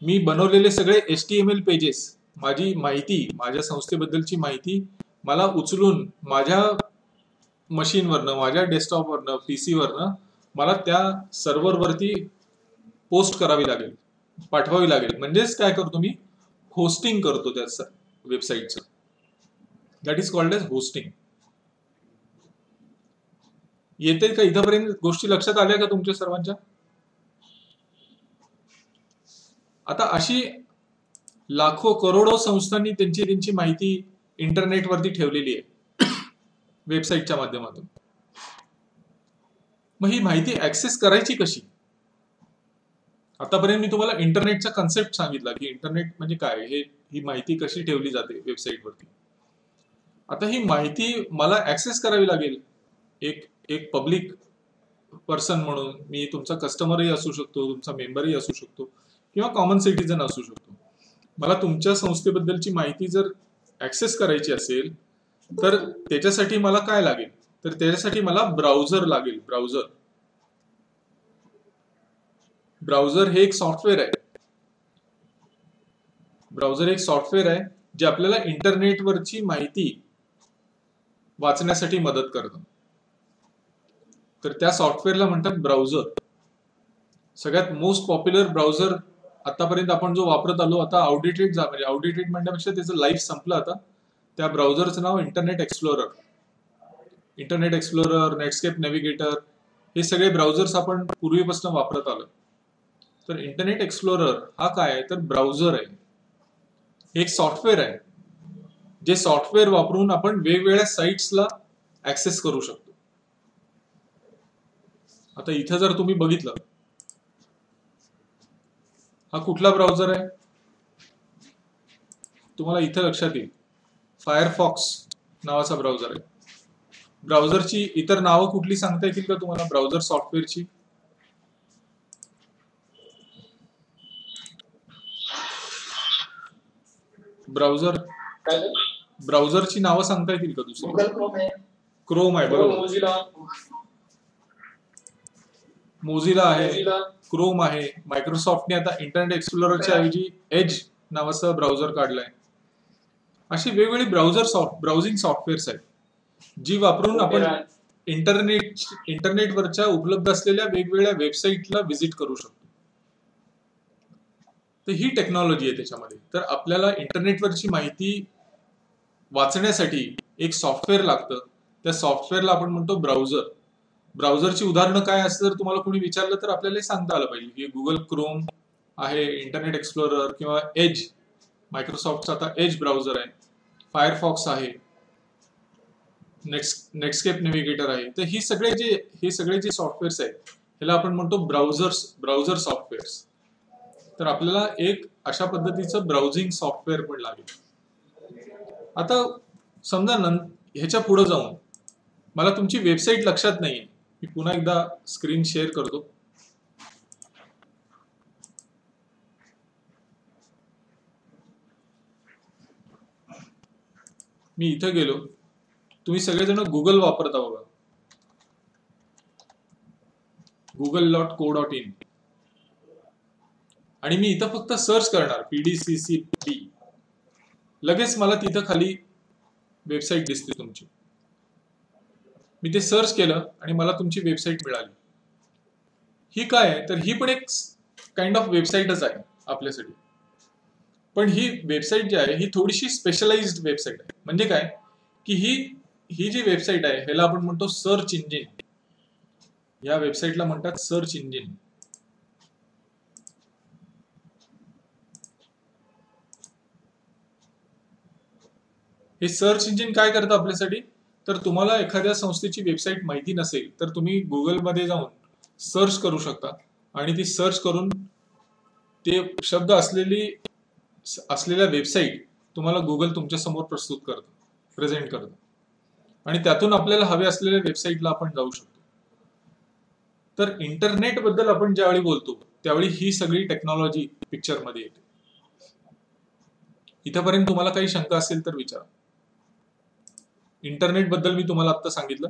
मी बनवलेले सगळे HTML पेजेस, माझी माहिती, माझ्या संस्थेबद्दलची माहिती मला उचलून माझ्या मशीनवरनं, माझ्या डेस्कटॉपवरनं, PC वरनं मला त्या सर्व्हरवरती पोस्ट करावी लागेल, पाठवावी लागेल. म्हणजेच काय करतो मी? होस्टिंग करतो त्या वेबसाईटचं. That is called as hosting. येते का इथपर्यंत? गोष्टी लक्षात आल्या का तुमच्या सर्वांच्या? आता अशी लाखो करोडो संस्थांनी त्यांची माहिती इंटरनेटवरती ठेवलेली आहे वेबसाईटच्या माध्यमातून. मग ही माहिती ऍक्सेस करायची कशी? आतापर्यंत मी तुम्हाला इंटरनेटचा कन्सेप्ट सांगितला की इंटरनेट म्हणजे काय, ही माहिती कशी ठेवली जाते वेबसाईटवरती. आता ही माहिती मला ऍक्सेस करावी लागेल. एक पब्लिक पर्सन म्हणून, मी तुमचा कस्टमरही असू शकतो, तुमचा मेंबरही असू शकतो, किंवा कॉमन सिटीजन असू शकतो. मला तुमच्या संस्थेबद्दलची माहिती जर ऍक्सेस करायची असेल तर त्याच्यासाठी मला काय लागेल? तर त्याच्यासाठी मला ब्राउझर लागेल. ब्राउझर हे एक सॉफ्टवेअर आहे. ब्राउझर एक सॉफ्टवेअर आहे जे आपल्याला इंटरनेटवरची माहिती वाचण्यासाठी मदत करतं. तर त्या सॉफ्टवेअरला म्हणतात ब्राउझर. सगळ्यात मोस्ट पॉप्युलर ब्राउझर आतापर्यंत आपण जो वापरत आलो, आता आउटडेटेड म्हणण्यापेक्षा त्याचं लाईफ संपलं आता. त्या ब्राउझरचं नाव इंटरनेट एक्सप्लोरर. नेटस्केप नेव्हिगेटर, हे सगळे ब्राउझर्स आपण पूर्वीपासून वापरत आलो. तर इंटरनेट एक्सप्लोरर हा काय आहे? तर ब्राउझर आहे. एक सॉफ्टवेअर आहे जे सॉफ्टवेअर वापरून आपण वेगवेगळ्या साइट्सला ऍक्सेस करू शकतो. आता इथं जर तुम्ही बघितलं, हा कुठला ब्राउझर आहे? तुम्हाला इथं लक्षात येईल, फायरफॉक्स नावाचा ब्राउझर आहे. ब्राउझरची इतर नावं कुठली सांगता येतील का तुम्हाला ब्राउझर सॉफ्टवेअरची? ब्राउझरची नावं सांगता येतील का दुसरी? गुगल क्रोम आहे, क्रोम आहे, बरोबर. मोझिला आहे, क्रोम आहे. मायक्रोसॉफ्टने आता इंटरनेट एक्सप्लोररच्या ऐवजी एज नावाचं ब्राउझर काढलंय. अशी वेगवेगळी ब्राउझिंग सॉफ्टवेअर्स आहेत जी वापरून आपण इंटरनेटवरच्या उपलब्ध असलेल्या वेगवेगळ्या वेबसाईटला व्हिजिट करू शकतो. तर ही टेक्नॉलॉजी आहे त्याच्यामध्ये. तर आपल्याला इंटरनेटवरची माहिती वाचण्यासाठी एक सॉफ्टवेअर लागतं. त्या सॉफ्टवेअरला आपण म्हणतो ब्राउझर. ब्राउझरची उदाहरणं काय असं जर तुम्हाला कोणी विचारलं तर आपल्याला सांगता आलं पाहिजे की गुगल क्रोम आहे, इंटरनेट एक्सप्लोरर किंवा एज, मायक्रोसॉफ्टचा आता एज ब्राउझर आहे, फायरफॉक्स आहे, नेटस्केप नेव्हिगेटर आहे. तर हे सगळे जे सॉफ्टवेअर्स आहेत ह्याला आपण म्हणतो ब्राउझर सॉफ्टवेअर्स. तर आपल्याला एक अशा पद्धतीचं ब्राउझिंग सॉफ्टवेअर पण लागेल. आता समजा ह्याच्या पुढे जाऊन मला तुमची वेबसाईट लक्षात नाहीये, मी पुन्हा एकदा स्क्रीन शेअर करतो. मी इथं गेलो, तुम्ही सगळेजण गुगल वापरता बघा, google.co.in. आणि मी इथं फक्त सर्च करणार PDCCB, लगेच मला तिथं खाली वेबसाईट दिसते तुमची. मी ते सर्च केलं आणि मला तुमची वेबसाईट मिळाली. ही काय आहे तर ही पण एक काइंड ऑफ वेबसाईटच आहे आपल्यासाठी. पण ही वेबसाईट जी आहे ही थोडीशी स्पेशलाइज्ड वेबसाईट आहे. म्हणजे काय की ही जी वेबसाईट आहे ह्याला आपण म्हणतो सर्च इंजिन. या वेबसाईटला म्हणतात सर्च इंजिन. हे सर्च इंजिन काय करतं आपल्यासाठी तर तुम्हाला एखाद्या संस्थेची वेबसाईट माहिती नसेल तर तुम्ही गुगलमध्ये जाऊन सर्च करू शकता आणि ती सर्च करून ते शब्द असलेल्या वेबसाईट तुम्हाला गुगल तुमच्या समोर प्रेझेंट करतं आणि त्यातून आपल्याला हवे असलेल्या वेबसाईटला आपण जाऊ शकतो. तर इंटरनेट बद्दल आपण ज्यावेळी बोलतो त्यावेळी ही सगळी टेक्नॉलॉजी पिक्चर मध्ये येते. इथपर्यंत तुम्हाला काही शंका असेल तर विचारा. इंटरनेट बद्दल मी तुम्हाला आता सांगितलं.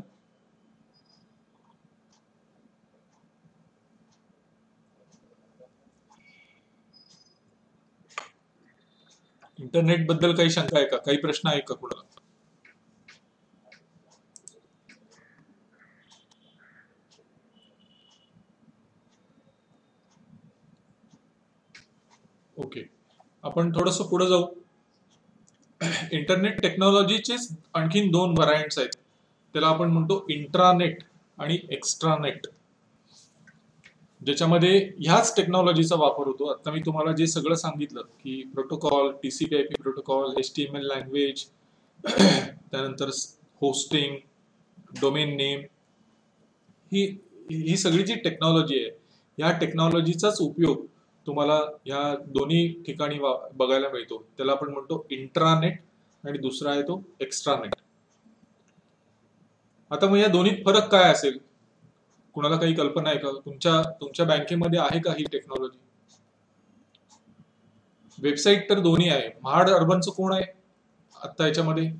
इंटरनेट बद्दल काही शंका आहे का, काही प्रश्न आहे का कुणाला? ओके, आपण थोडंसं पुढे जाऊ. इंटरनेट टेक्नॉलॉजीचेच आणखीन 2 व्हरायंट्स आहेत. त्याला आपण म्हणतो इंट्रानेट आणि एक्स्ट्रानेट, ज्याच्यामध्ये ह्याच टेक्नॉलॉजीचा वापर होतो. आता मी तुम्हाला जे सगळं सांगितलं की protocol, TCP/IP protocol, HTML language, त्यानंतर होस्टिंग, डोमेन नेम, ही ही सगळी जी टेक्नॉलॉजी आहे या टेक्नॉलॉजीचाच उपयोग तुम्हाला या दोन्ही ठिकाणी बघायला मिळतो. त्याला आपण म्हणतो इंट्रानेट आणि दुसरा आहे तो एक्स्ट्रानेट. आता मग या दोन्हीत फरक काय असेल, कुणाला काही कल्पना आहे का? तुमच्या बँकेमध्ये आहे का ही टेक्नॉलॉजी? वेबसाईट तर दोन्ही आहे. महाड अर्बनचं कोण आहे आता याच्यामध्ये?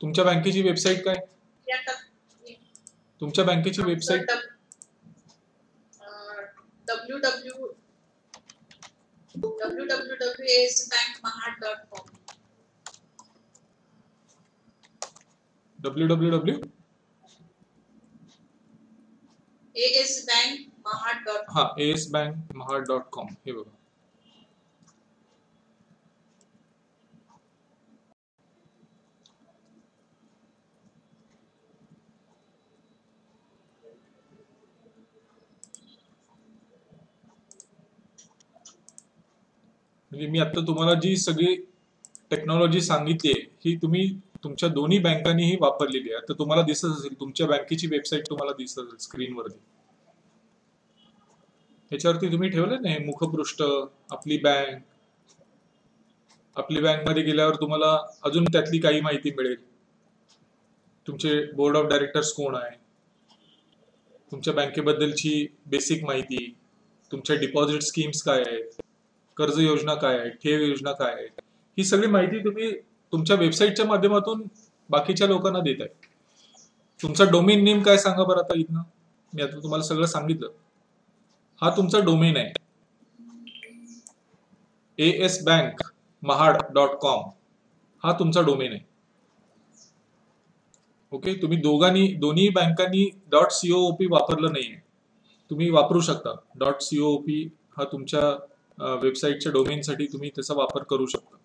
तुमच्या बँकेची वेबसाईट काय? तुमच्या बँकेची वेबसाईट www.asbankmahad.com. www asbankmahad.com. हा, asbankmahad.com. हे बघा. म्हणजे मी आता तुम्हाला जी सगळी टेक्नॉलॉजी सांगितली आहे ही तुम्ही तुमच्या दोन्ही बँकांनीही वापरलेली आहे. आता तुम्हाला दिसत असेल तुमच्या बँकेची वेबसाईट तुम्हाला दिसत असेल स्क्रीनवरती. त्याच्यावरती तुम्ही ठेवलं ना हे मुखपृष्ठ, आपली बँक मध्ये गेल्यावर तुम्हाला अजून त्यातली काही माहिती मिळेल. तुमचे बोर्ड ऑफ डायरेक्टर्स कोण आहे, तुमच्या बँकेबद्दलची बेसिक माहिती, तुमच्या डिपॉझिट स्कीम्स काय आहेत, कर्ज योजना काय आहे, ठेव योजना काय आहे, ही सगळी माहिती तुम्ही तुमच्या वेबसाईटच्या माध्यमातून बाकीच्या लोकांना देत आहे. तुमचा डोमेन नेम काय सांगा बरं आता इथनं. मी आता तुम्हाला सगळं सांगितलं. हा तुमचा डोमेन आहे, asbankmahad.com हा तुमचा डोमेन आहे. ओके, तुम्ही दोन्ही बँकांनी .coop वापरलं नाहीये. तुम्ही वापरू शकता. .coop हा तुमच्या वेबसाईटच्या डोमेनसाठी तुम्ही त्याचा वापर करू शकता.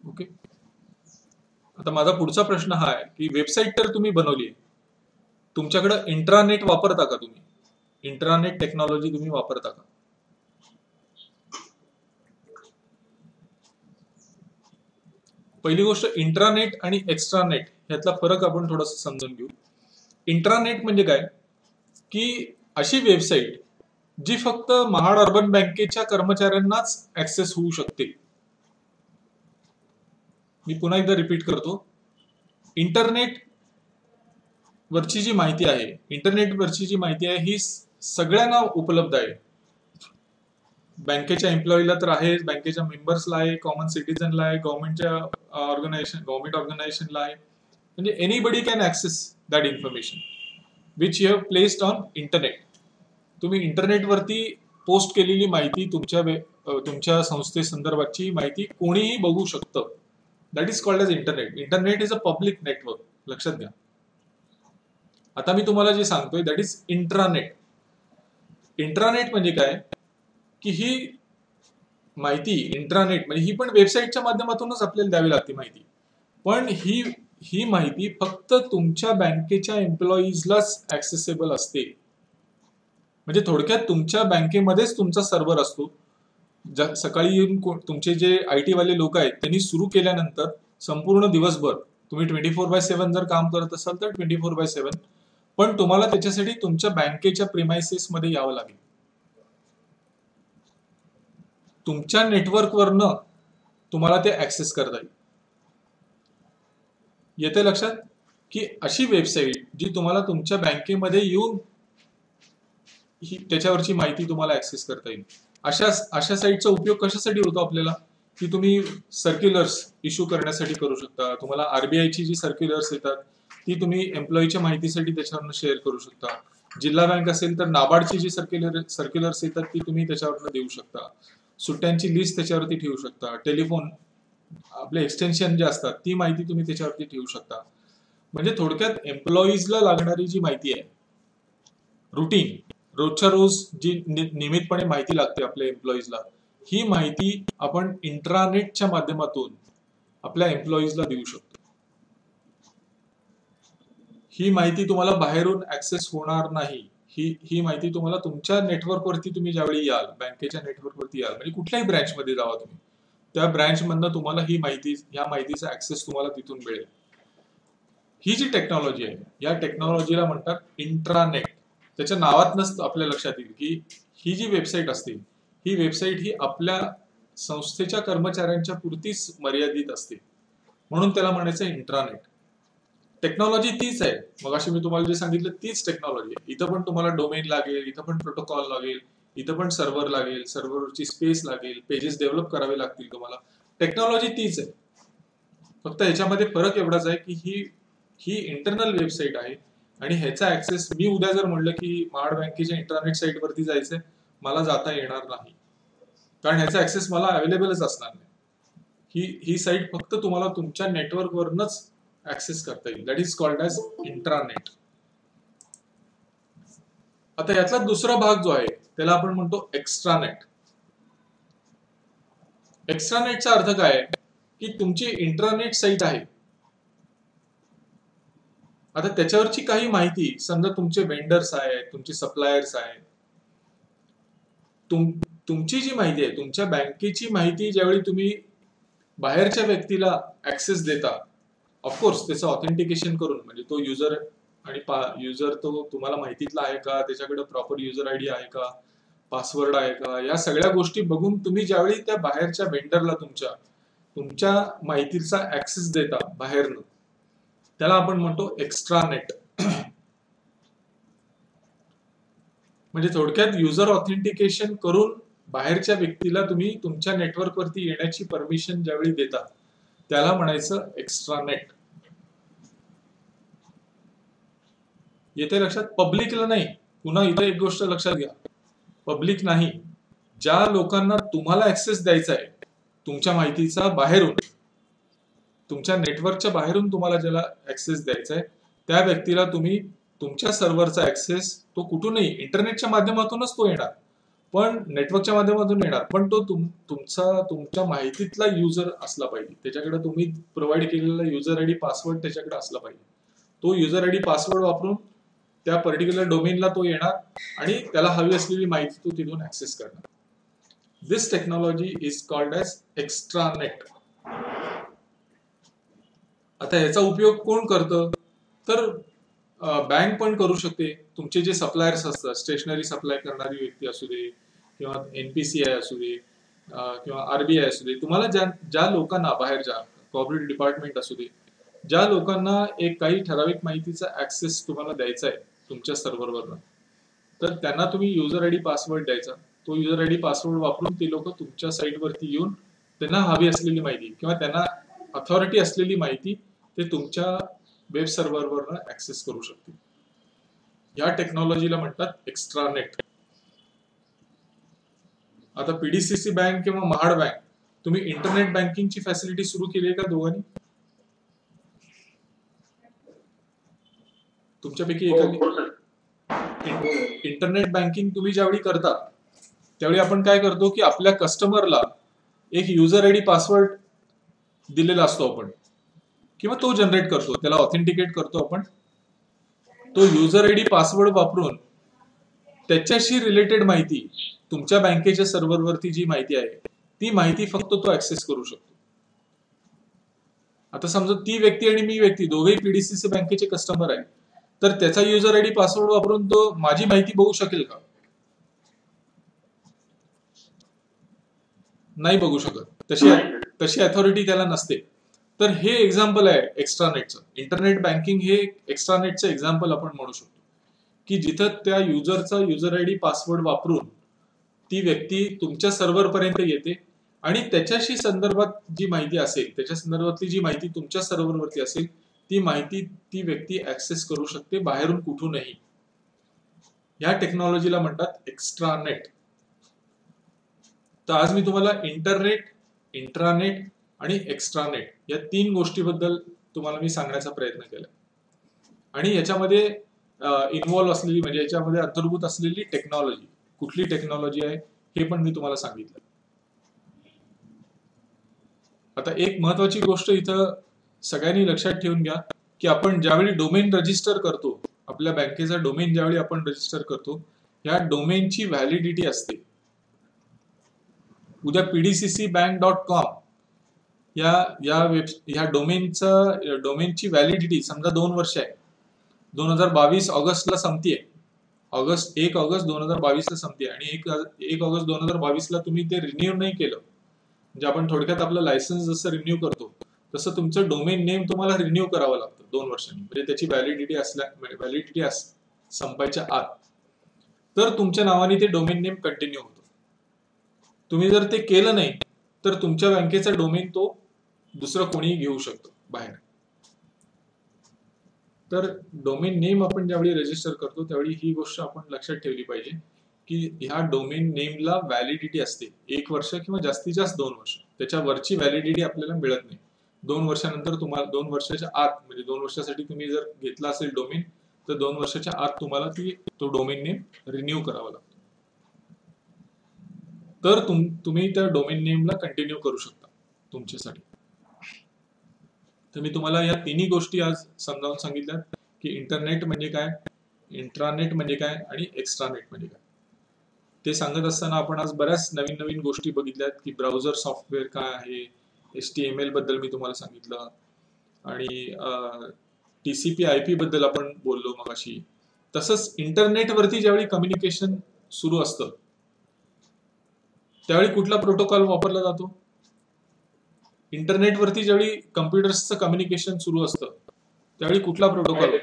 ओके, आता माझा पुढचा प्रश्न हा आहे की वेबसाईट तर तुम्ही बनवली आहे, तुमच्याकडे इंट्रानेट वापरता का? तुम्ही इंट्रानेट टेक्नॉलॉजी तुम्ही वापरता का? पहिली गोष्ट, इंट्रानेट आणि एक्स्ट्रानेट ह्यातला फरक आपण थोडासा समजून घेऊ. इंट्रानेट म्हणजे काय की अशी वेबसाईट जी फक्त महाड अर्बन बँकेच्या कर्मचाऱ्यांनाच ऍक्सेस होऊ शकते. मी पुन्हा एकदा रिपीट करतो. इंटरनेट वरची जी माहिती आहे ही सगळ्यांना उपलब्ध आहे. बँकेच्या एम्प्लॉईला तर आहे, बँकेच्या मेंबर्सला आहे, कॉमन सिटीजनला आहे, गव्हर्नमेंट ऑर्गनायझेशनला आहे. म्हणजे anybody can access that information which you have placed on internet. तुम्ही इंटरनेटवरती पोस्ट केलेली माहिती तुमच्या संस्थे संदर्भातची माहिती कोणीही बघू शकतं. That is called as internet. Internet is a public network, लक्षात घ्या. आता मी तुम्हाला जे सांगतोय दॅट इज इंट्रानेट. इंट्रानेट म्हणजे काय की ही माहिती इंट्रानेट म्हणजे ही पण वेबसाईटच्या माध्यमातूनच आपल्याला द्यावी लागते माहिती, पण ही माहिती फक्त तुमच्या बँकेच्या एम्प्लॉईजलाच ऍक्सेसेबल असते. म्हणजे थोडक्यात तुमच्या बँकेमध्येच तुमचा सर्व्हर असतो. सकाळी येऊन तुमचे जे IT वाले लोक आहेत त्यांनी सुरू केल्यानंतर संपूर्ण दिवसभर तुम्ही 24/7 जर काम करत असाल तर 24/7, पण तुम्हाला त्याच्यासाठी तुमच्या बँकेच्या प्रिमायसेस मध्ये यावं लागेल. तुमच्या नेटवर्कवरनं तुम्हाला ते ऍक्सेस करता येईल. येते लक्षात की अशी वेबसाईट जी तुम्हाला तुमच्या बँकेमध्ये येऊन त्याच्यावरची माहिती तुम्हाला ऍक्सेस करता येईल. अशा साईटचा उपयोग कशासाठी होतो आपल्याला, की तुम्ही सर्क्युलर्स इश्यू करण्यासाठी करू शकता. तुम्हाला RBIची जी सर्क्युलर्स येतात ती तुम्ही एम्प्लॉईच्या माहितीसाठी त्याच्यावरनं शेअर करू शकता. जिल्हा बँक असेल तर नाबार्डची जी सर्क्युलर्स येतात ती तुम्ही त्याच्यावरनं देऊ शकता. सुट्ट्यांची लिस्ट त्याच्यावरती ठेवू शकता. टेलिफोन आपले एक्सटेन्शन जे असतात ती माहिती तुम्ही त्याच्यावरती ठेवू शकता. म्हणजे थोडक्यात एम्प्लॉईजला लागणारी जी माहिती आहे, रुटीन रोजच्या रोज जी नियमितपणे माहिती लागते आपल्या एम्प्लॉईजला, ही माहिती आपण इंट्रानेटच्या माध्यमातून आपल्या एम्प्लॉईजला देऊ शकतो. ही माहिती तुम्हाला बाहेरून ऍक्सेस होणार नाही. ही माहिती तुम्हाला तुमच्या नेटवर्कवरती तुम्ही ज्यावेळी याल, बँकेच्या नेटवर्कवरती याल, म्हणजे कुठल्याही ब्रँचमध्ये जावा तुम्ही, त्या ब्रँच मधनं तुम्हाला ह्या माहितीचा ऍक्सेस तुम्हाला तिथून मिळेल. ही जी टेक्नॉलॉजी आहे या टेक्नॉलॉजीला म्हणतात इंट्रानेट. त्याच्या नावातनच आपल्या लक्षात येईल की ही जी वेबसाईट असते ही वेबसाईट ही आपल्या संस्थेच्या कर्मचाऱ्यांच्या पुरतीच मर्यादित असते, म्हणून त्याला म्हणायचं इंट्रानेट. टेक्नॉलॉजी तीच आहे, मग अशी मी तुम्हाला जे सांगितलं तीच टेक्नॉलॉजी आहे. इथं पण तुम्हाला डोमेन लागेल, इथं पण प्रोटोकॉल लागेल, इथं पण सर्व्हर लागेल, सर्व्हरची स्पेस लागेल, पेजेस डेव्हलप करावे लागतील तुम्हाला. टेक्नॉलॉजी तीच आहे, फक्त ह्याच्यामध्ये फरक एवढाच आहे की ही इंटरनल वेबसाईट आहे आणि ह्याचा ऍक्सेस मी उद्या जर म्हणलं की महाड बँकेच्या इंटरनेट साईट वरती जायचंय, मला जाता येणार नाही, कारण ह्याचा ऍक्सेस मला अवेलेबलच असणार नाही. ही साईट फक्त तुम्हाला तुमच्या नेटवर्कवरनच ऍक्सेस करता येईल. That is called as intranet. आता यातला दुसरा भाग जो आहे त्याला आपण म्हणतो एक्स्ट्रानेट. एक्स्ट्रानेटचा अर्थ काय आहे की तुमची इंट्रानेट साईट आहे, आता त्याच्यावरची काही माहिती, समजा तुमचे वेंडर्स आहेत, तुमचे सप्लायर्स आहेत, तुमची जी माहिती आहे, तुमच्या बँकेची माहिती ज्यावेळी तुम्ही बाहेरच्या व्यक्तीला ऍक्सेस देता, ऑफकोर्स त्याचं ऑथेंटिकेशन करून, म्हणजे तो युजर तो तुम्हाला माहितीतला आहे का, त्याच्याकडे प्रॉपर युजर ID आहे का, पासवर्ड आहे का, या सगळ्या गोष्टी बघून तुम्ही ज्यावेळी त्या बाहेरच्या वेंडरला तुमच्या माहितीचा ऍक्सेस देता बाहेरनं, त्याला आपण म्हणतो एक्स्ट्रानेट. म्हणजे थोडक्यात युजर ऑथेंटिकेशन करून बाहेरच्या व्यक्तीला तुम्ही तुमच्या नेटवर्कवरती येण्याची परमिशन ज्यावेळी देता त्याला म्हणायचं एक्स्ट्रानेट. येते लक्षात? पब्लिकला नाही. पुन्हा इथं एक गोष्ट लक्षात घ्या, पब्लिक नाही, ज्या लोकांना तुम्हाला ऍक्सेस द्यायचा आहे तुमच्या माहितीचा बाहेरून, तुमच्या नेटवर्कच्या बाहेरून तुम्हाला ज्याला ऍक्सेस द्यायचा आहे त्या व्यक्तीला तुम्ही तुमच्या सर्व्हरचा ऍक्सेस, तो कुठूनही इंटरनेटच्या माध्यमातूनच तो येणार, पण नेटवर्कच्या माध्यमातून येणार, पण तो तुमच्या माहितीतला युजर असला पाहिजे. त्याच्याकडे तुम्ही प्रोव्हाइड केलेला युजर ID पासवर्ड त्याच्याकडे असला पाहिजे. तो युजर ID पासवर्ड वापरून त्या पर्टिक्युलर डोमेनला तो येणार आणि त्याला हवी असलेली माहिती तो तिथून ऍक्सेस करणार. This technology is called as extranet. आता ह्याचा उपयोग कोण करतं, तर बँक पण करू शकते. तुमचे जे सप्लायर्स असतात, स्टेशनरी सप्लाय करणारी व्यक्ती असू दे किंवा NPCI असू दे किंवा RBI असू दे, तुम्हाला ज्या लोकांना बाहेरच्या कॉर्पोरेट डिपार्टमेंट असू दे, ज्या लोकांना एक काही ठराविक माहितीचा ऍक्सेस तुम्हाला द्यायचा आहे तुमच्या सर्व्हरवरनं, तर त्यांना तुम्ही युजर ID पासवर्ड द्यायचा. तो युजर ID पासवर्ड वापरून ते लोक तुमच्या साईटवरती येऊन त्यांना हवी असलेली माहिती किंवा त्यांना अथॉरिटी असलेली माहिती ते तुमच्या वेब सर्व्हरवरनं ऍक्सेस करू शकतील. या टेक्नॉलॉजीला म्हणतात एक्स्ट्रानेट. आता पीडीसीसी बँक किंवा महाड बँक, तुम्ही इंटरनेट बँकिंगची फॅसिलिटी सुरू केली आहे का दोघांनी? तुमच्यापैकी एकाने? इंटरनेट बँकिंग तुम्ही ज्यावेळी करता त्यावेळी आपण काय करतो की आपल्या कस्टमरला एक युजर आयडी पासवर्ड दिलेला असतो आपण, किंवा तो जनरेट करतो, त्याला ऑथेंटिकेट करतो आपण. तो युजर आयडी पासवर्ड वापरून त्याच्याशी रिलेटेड माहिती, तुमच्या बँकेच्या सर्व्हरवरती जी माहिती आहे ती माहिती फक्त तो ऍक्सेस करू शकतो. आता समजा ती व्यक्ती आणि मी व्यक्ती दोघेही पीडीसीसी बँकेचे कस्टमर आहे, तर त्याचा युजर आयडी पासवर्ड वापरून तो माझी माहिती बघू शकेल का? नाही बघू शकत. तशी अथॉरिटी त्याला नसते. तर हे एक्झाम्पल आहे एक्स्ट्रानेटचं. इंटरनेट बँकिंग हे एक्स्ट्रानेटचं एक्झाम्पल आपण म्हणू शकतो, की जिथं त्या युजरचा युजर आयडी पासवर्ड वापरून ती व्यक्ती तुमच्या सर्व्हर पर्यंत येते आणि त्याच्याशी संदर्भात जी माहिती असेल, त्याच्या संदर्भातली जी माहिती तुमच्या सर्व्हरवरती असेल ती माहिती ती व्यक्ती ऍक्सेस करू शकते बाहेरून कुठूनही. या टेक्नॉलॉजीला म्हणतात एक्स्ट्रानेट. तर आज मी तुम्हाला इंटरनेट, इंट्रानेट आणि एक्स्ट्रानेट या 3 गोष्टीबद्दल तुम्हाला मी सांगण्याचा प्रयत्न केला. आणि याच्यामध्ये इन्व्हॉल्व्ह असलेली, म्हणजे याच्यामध्ये अंतर्भूत असलेली टेक्नॉलॉजी, कुठली टेक्नॉलॉजी आहे हे पण मी तुम्हाला सांगितलं. आता एक महत्वाची गोष्ट इथं सगळ्यांनी लक्षात ठेवून घ्या, की आपण ज्यावेळी डोमेन रजिस्टर करतो, आपल्या बँकेचा डोमेन ज्यावेळी आपण रजिस्टर करतो, या डोमेनची व्हॅलिडिटी असते. उद्या pdccbank.com या डोमेनची व्हॅलिडिटी समजा 2 वर्ष आहे, 2022 ऑगस्टला संपतीये, 1 ऑगस्ट 2022 ला संपतीये, आणि 1 ऑगस्ट 2022 ला तुम्ही ते रिन्यू नाही केलं, म्हणजे आपण थोडक्यात आपलं लायसन्स जसं रिन्यू करतो तसं तुमचं डोमेन नेम तुम्हाला रिन्यू करावं लागतं 2 वर्षांनी, म्हणजे त्याची व्हॅलिडिटी संपायच्या आत. तर तुमच्या नावाने ते डोमेन नेम कंटिन्यू होतं. तुम्ही जर ते केलं नाही तर तुमच्या बँकेचा डोमेन तो दुसरं कोणीही घेऊ शकतो बाहेर. तर डोमेन नेम आपण ज्यावेळी रजिस्टर करतो त्यावेळी ही गोष्ट आपण लक्षात ठेवली पाहिजे, की ह्या डोमेन नेमला व्हॅलिडिटी असते 1 वर्ष किंवा जास्तीत जास्त 2 वर्ष. त्याच्या वरची व्हॅलिडिटी आपल्याला मिळत नाही. 2 वर्षानंतर तुम्हाला 2 वर्षाच्या आत, म्हणजे 2 वर्षासाठी तुम्ही जर घेतला असेल डोमेन, तर 2 वर्षाच्या आत तुम्हाला तो डोमेन नेम रिन्यू करावा लागतो. तर तुम्ही त्या डोमेन नेमला कंटिन्यू करू शकता तुमच्यासाठी. तर मी तुम्हाला या 3 गोष्टी आज समजावून सांगितल्यात, की इंटरनेट म्हणजे काय, इंट्रानेट म्हणजे काय आणि एक्स्ट्रानेट म्हणजे काय. ते सांगत असताना आपण आज बऱ्याच नवीन गोष्टी बघितल्यात, की ब्राउझर सॉफ्टवेअर काय आहे, HTML बद्दल मी तुम्हाला सांगितलं, आणि TCP/IP बद्दल आपण बोललो मगाशी. तसंच इंटरनेटवरती ज्यावेळी कम्युनिकेशन सुरू असतं त्यावेळी कुठला प्रोटोकॉल वापरला जातो? इंटरनेटवरती ज्यावेळी कम्प्युटर्सचं कम्युनिकेशन सुरू असतं त्यावेळी कुठला प्रोटोकॉल?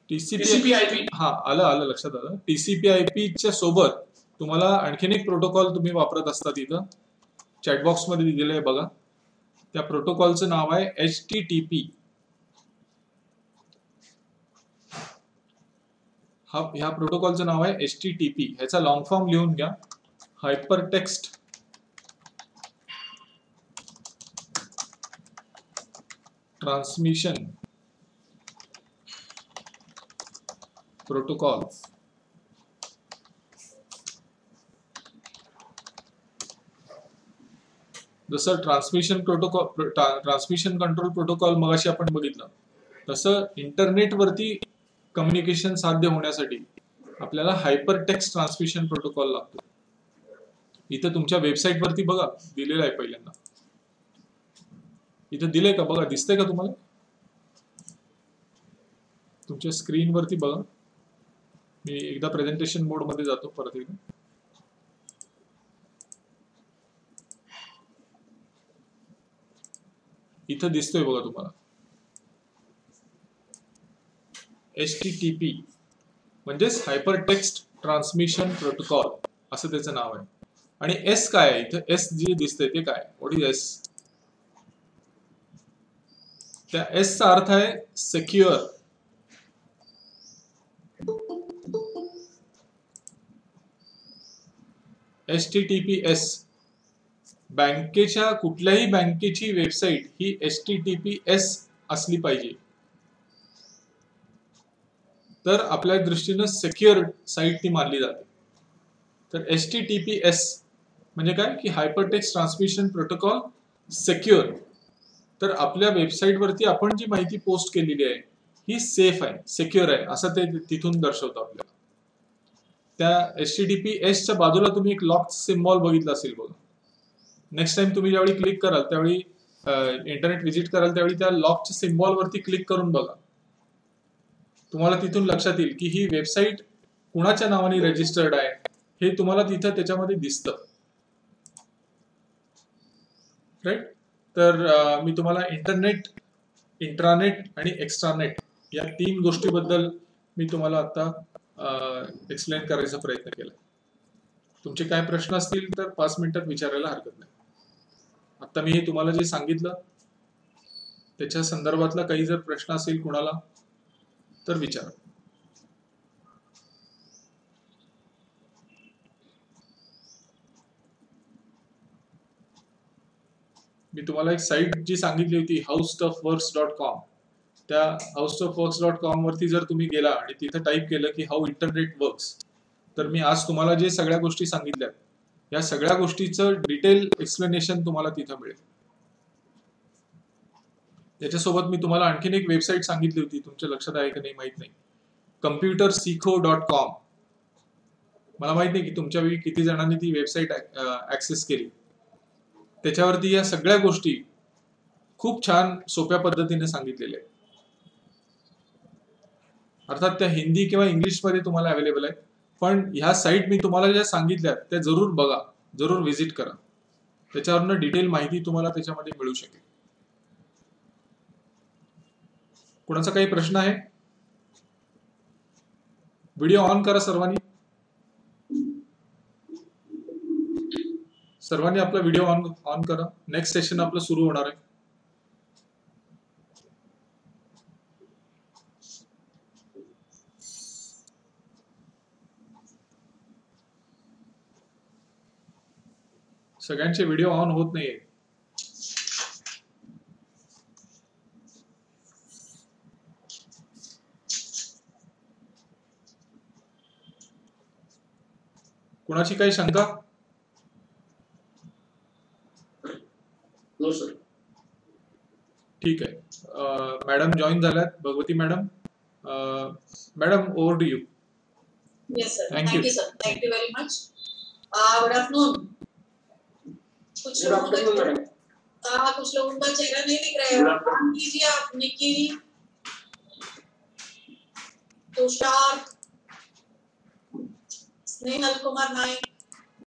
TCP/IP. हा, आलं लक्षात आलं. TCP/IP च्या सोबत तुम्हाला आणखीन एक प्रोटोकॉल तुम्ही वापरत असतात. इथं चॅटबॉक्स मध्ये दिलेलं आहे बघा. त्या प्रोटोकॉलचं नाव आहे HTTP. ह्या प्रोटोकॉलचं नाव आहे HTTP. ह्याचा लॉंग फॉर्म लिहून घ्या, हायपरटेक्स्ट ट्रान्समिशन प्रोटोकॉल. जसं ट्रान्समिशन कंट्रोल प्रोटोकॉल मगाशी आपण बघितलं, तसं इंटरनेटवरती कम्युनिकेशन साध्य होण्यासाठी आपल्याला हायपरटेक्स्ट ट्रान्समिशन प्रोटोकॉल लागतो. इथं तुमच्या वेबसाईट वरती बघा दिलेलं आहे. पहिल्यांदा इथं दिलंय का बघा, दिसतंय का तुम्हाला? तुमच्या स्क्रीन वरती बघा. मी एकदा प्रेझेंटेशन मोड मध्ये जातो परत एकदा. इथं दिसतोय बघा तुम्हाला HTTP म्हणजेच हायपरटेक्स्ट ट्रान्समिशन प्रोटोकॉल असं त्याचं नाव आहे. आणि S काय आहे? इथं S जे दिसतंय ते काय? What is S? त्या S चा अर्थ आहे सिक्युअर. HTTPS बँकेच्या कुठल्याही बँकेची वेबसाईट ही HTTPS असली पाहिजे, तर आपल्या दृष्टीनं सेक्युअर साईट ती मानली जाते. तर HTTPS म्हणजे काय की हायपरटेक्स्ट ट्रान्समिशन प्रोटोकॉल सेक्युअर. तर आपल्या वेबसाईटवरती आपण जी माहिती पोस्ट केलेली आहे ही सेफ आहे, सेक्युअर आहे, असं ते तिथून दर्शवतं आपल्याला. त्या HTTPS च्या बाजूला तुम्ही एक लॉक सिम्बॉल बघितला असेल बघा. नेक्स्ट टाइम तुम्ही ज्यावेळी क्लिक कराल त्यावेळी इंटरनेट व्हिजिट कराल त्यावेळी त्या लॉकच्या सिम्बॉल वरती क्लिक करून बघा. तुम्हाला तिथून लक्षात येईल की ही वेबसाईट कुणाच्या नावाने रजिस्टर्ड आहे हे तुम्हाला तिथं त्याच्यामध्ये दिसतं. राईट. तर मी तुम्हाला इंटरनेट, इंट्रानेट आणि एक्स्ट्रानेट या 3 गोष्टीबद्दल मी तुम्हाला आता एक्सप्लेन करायचा प्रयत्न केला. तुमचे काय प्रश्न असतील तर 5 मिनिटात विचारायला हरकत नाही. आता मी हे तुम्हाला जे सांगितलं त्याच्या संदर्भातला काही जर प्रश्न असेल कुणाला तर विचारा. मी तुम्हाला एक साईट जी सांगितली होती howstuffworks.com, त्या howstuffworks.com वरती जर तुम्ही गेला आणि तिथं टाईप केलं की हाऊ इंटरनेट वर्क्स, तर मी आज तुम्हाला जे सगळ्या गोष्टी सांगितल्या या सगळ्या गोष्टीचं डिटेल एक्सप्लेनेशन तुम्हाला तिथं मिळेल. याच्यासोबत मी तुम्हाला आणखीन एक वेबसाईट सांगितली होती, तुमच्या लक्षात आहे का नाही माहित नाही, computersikho.com. मला माहित नाही की तुमच्यापैकी किती जणांनी ती वेबसाईट ऍक्सेस केली. त्याच्यावरती या सगळ्या गोष्टी खूप छान सोप्या पद्धतीने सांगितलेल्या आहेत. अर्थात त्या हिंदी किंवा इंग्लिश मध्ये तुम्हाला अवेलेबल आहेत, पण ह्या साईट मी तुम्हाला ज्या सांगितल्या त्या जरूर बघा, जरूर व्हिजिट करा. त्याच्यावरनं डिटेल माहिती तुम्हाला त्याच्यामध्ये मिळू शकेल. कुणाचा काही प्रश्न आहे? व्हिडिओ ऑन करा सर्वांनी. सर्वांनी आपला व्हिडिओ ऑन करा. नेक्स्ट सेशन आपलं सुरू होणार आहे. सगळ्यांचे व्हिडिओ ऑन होत नाहीये. कुणाची काही शंका? No sir. ठीक आहे. मॅडम जॉईन झाल्यात, Bhagwati madam. Madam over to you. Yes, sir. Thank Thank you. you, sir. Thank you very much. Good afternoon. कुछ गुड लोगों आफ्टरनून का मैडम. कुछ लोगों का चेहरा नहीं दिख रहा है. नाम कीजिए आप. निकी, तुषार, स्नेहल कुमार नायक,